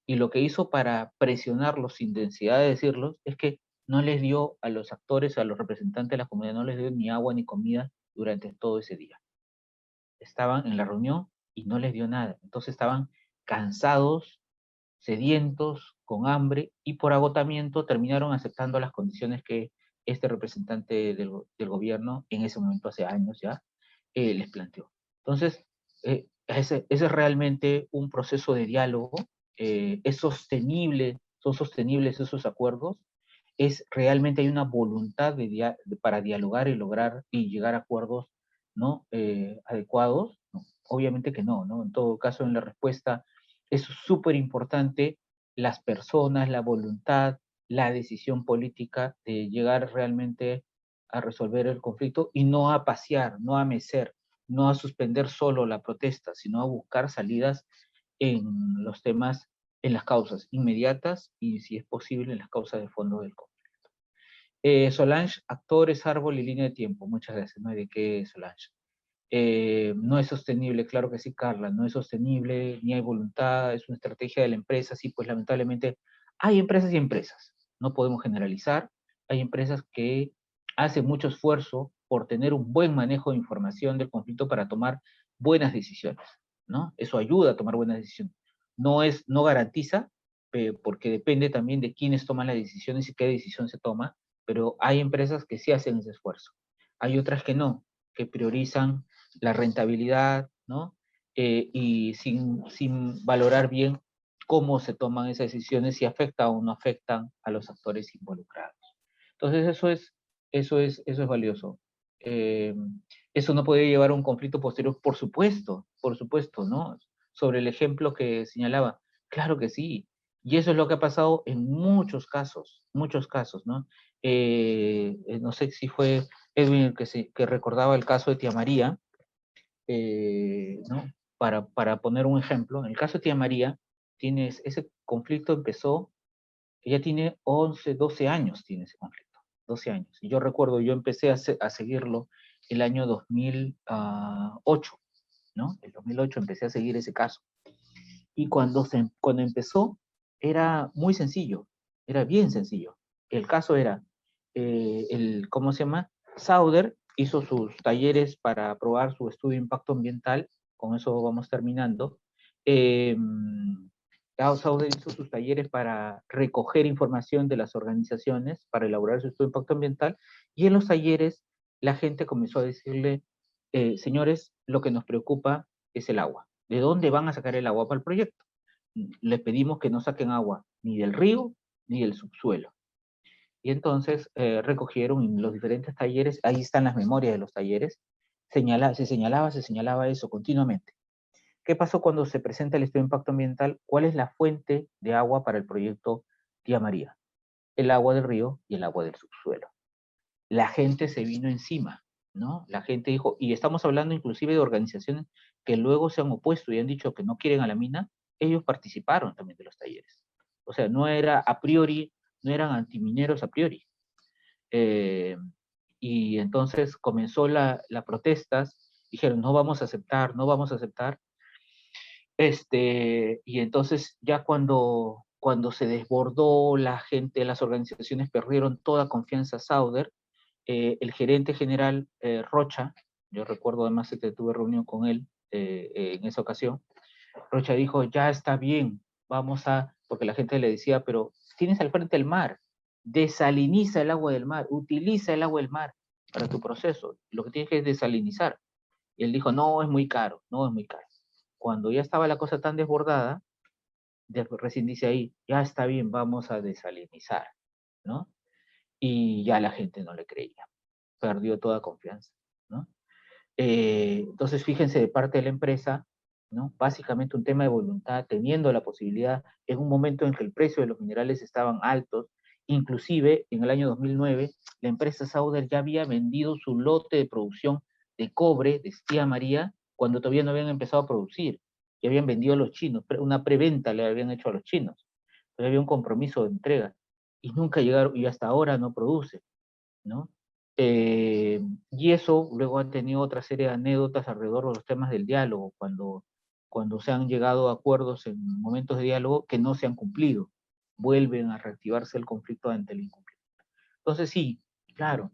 y lo que hizo para presionarlos sin densidad de decirlos es que no les dio a los actores, a los representantes de la comunidad, no les dio ni agua ni comida durante todo ese día. Estaban en la reunión y no les dio nada. Entonces estaban cansados, sedientos, con hambre, y por agotamiento terminaron aceptando las condiciones que este representante del gobierno, en ese momento hace años ya, les planteó. Entonces, ese es realmente un proceso de diálogo, es sostenible, son sostenibles esos acuerdos, es realmente hay una voluntad para dialogar y lograr y llegar a acuerdos, ¿no? Adecuados. No, obviamente que no, ¿no? En todo caso, en la respuesta es súper importante las personas, la voluntad, la decisión política de llegar realmente a resolver el conflicto y no a pasear, no a mecer, no a suspender solo la protesta, sino a buscar salidas en los temas, en las causas inmediatas y, si es posible, en las causas de fondo del conflicto. Solange, actores, árbol y línea de tiempo. Muchas gracias. No hay de qué, Solange. No es sostenible, claro que sí, Carla, no es sostenible, ni hay voluntad, es una estrategia de la empresa, sí, pues lamentablemente hay empresas y empresas, no podemos generalizar, hay empresas que hacen mucho esfuerzo por tener un buen manejo de información del conflicto para tomar buenas decisiones, ¿no? Eso ayuda a tomar buenas decisiones. No garantiza, porque depende también de quiénes toman las decisiones y qué decisión se toma, pero hay empresas que sí hacen ese esfuerzo. Hay otras que no, que priorizan la rentabilidad, ¿no? Y sin valorar bien cómo se toman esas decisiones, si afectan o no afectan a los actores involucrados. Entonces eso es valioso. Eh, Eso no puede llevar a un conflicto posterior, por supuesto, ¿no? Sobre el ejemplo que señalaba, claro que sí, y eso es lo que ha pasado en muchos casos, ¿no? No sé si fue Edwin el que recordaba el caso de Tía María, ¿no? Para poner un ejemplo, en el caso de Tía María, ese conflicto empezó, ella tiene 11, 12 años, tiene ese conflicto, 12 años. Y yo recuerdo, yo empecé a seguirlo el año 2008, ¿no? El 2008 empecé a seguir ese caso. Y cuando empezó, era muy sencillo, era bien sencillo. El caso era, ¿cómo se llama? Sauder hizo sus talleres para aprobar su estudio de impacto ambiental, con eso vamos terminando. Eh, Sauder hizo sus talleres para recoger información de las organizaciones para elaborar su estudio de impacto ambiental, y en los talleres la gente comenzó a decirle, señores, lo que nos preocupa es el agua. ¿De dónde van a sacar el agua para el proyecto? Les pedimos que no saquen agua ni del río ni del subsuelo. Y entonces recogieron en los diferentes talleres, ahí están las memorias de los talleres, se señalaba eso continuamente. ¿Qué pasó cuando se presenta el estudio de impacto ambiental? ¿Cuál es la fuente de agua para el proyecto Tía María? El agua del río y el agua del subsuelo. La gente se vino encima, ¿no? La gente dijo, y estamos hablando inclusive de organizaciones que luego se han opuesto y han dicho que no quieren a la mina, ellos participaron también de los talleres. O sea, no era a priori, no eran antimineros a priori. Eh, y entonces comenzó las protestas, dijeron, no vamos a aceptar, no vamos a aceptar. Y entonces ya cuando se desbordó la gente, las organizaciones perdieron toda confianza a Sauder, el gerente general Rocha, yo recuerdo además que tuve reunión con él en esa ocasión, Rocha dijo, ya está bien, porque la gente le decía, pero tienes al frente el mar, desaliniza el agua del mar, utiliza el agua del mar para tu proceso, lo que tienes que es desalinizar. Y él dijo, no, es muy caro, no es muy caro. Cuando ya estaba la cosa tan desbordada, recién dice ahí, ya está bien, vamos a desalinizar, ¿no? Y ya la gente no le creía, perdió toda confianza, ¿no? Entonces, fíjense, de parte de la empresa, ¿no? Básicamente un tema de voluntad, teniendo la posibilidad, en un momento en que el precio de los minerales estaban altos, inclusive en el año 2009, la empresa Sauder ya había vendido su lote de producción de cobre de Tía María cuando todavía no habían empezado a producir, y habían vendido a los chinos, una preventa le habían hecho a los chinos, entonces había un compromiso de entrega, y nunca llegaron, y hasta ahora no produce, ¿no? Y eso luego ha tenido otra serie de anécdotas alrededor de los temas del diálogo, cuando se han llegado a acuerdos en momentos de diálogo que no se han cumplido, vuelven a reactivarse el conflicto ante el incumplimiento. Entonces sí, claro,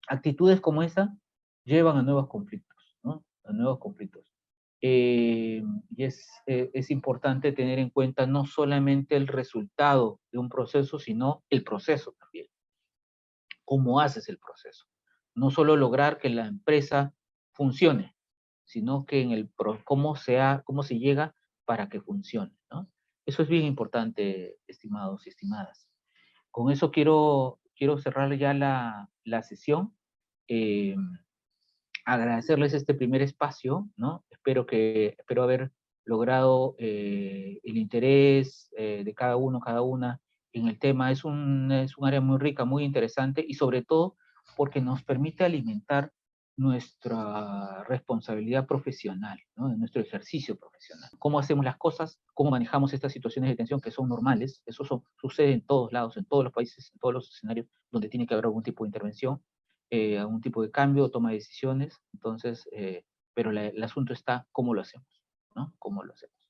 actitudes como esa llevan a nuevos conflictos, ¿no? A nuevos conflictos. Y es importante tener en cuenta no solamente el resultado de un proceso, sino el proceso también. ¿Cómo haces el proceso? No solo lograr que la empresa funcione, sino que cómo se llega para que funcione, ¿no? Eso es bien importante, estimados y estimadas. Con eso quiero cerrar ya la sesión. Eh, Agradecerles este primer espacio, ¿no? Espero haber logrado el interés de cada uno, cada una en el tema. Es un área muy rica, muy interesante y sobre todo porque nos permite alimentar nuestra responsabilidad profesional, ¿no? Nuestro ejercicio profesional. Cómo hacemos las cosas, cómo manejamos estas situaciones de tensión que son normales, sucede en todos lados, en todos los países, en todos los escenarios donde tiene que haber algún tipo de intervención, algún tipo de cambio o toma de decisiones, entonces, pero el asunto está cómo lo hacemos, ¿no? Cómo lo hacemos.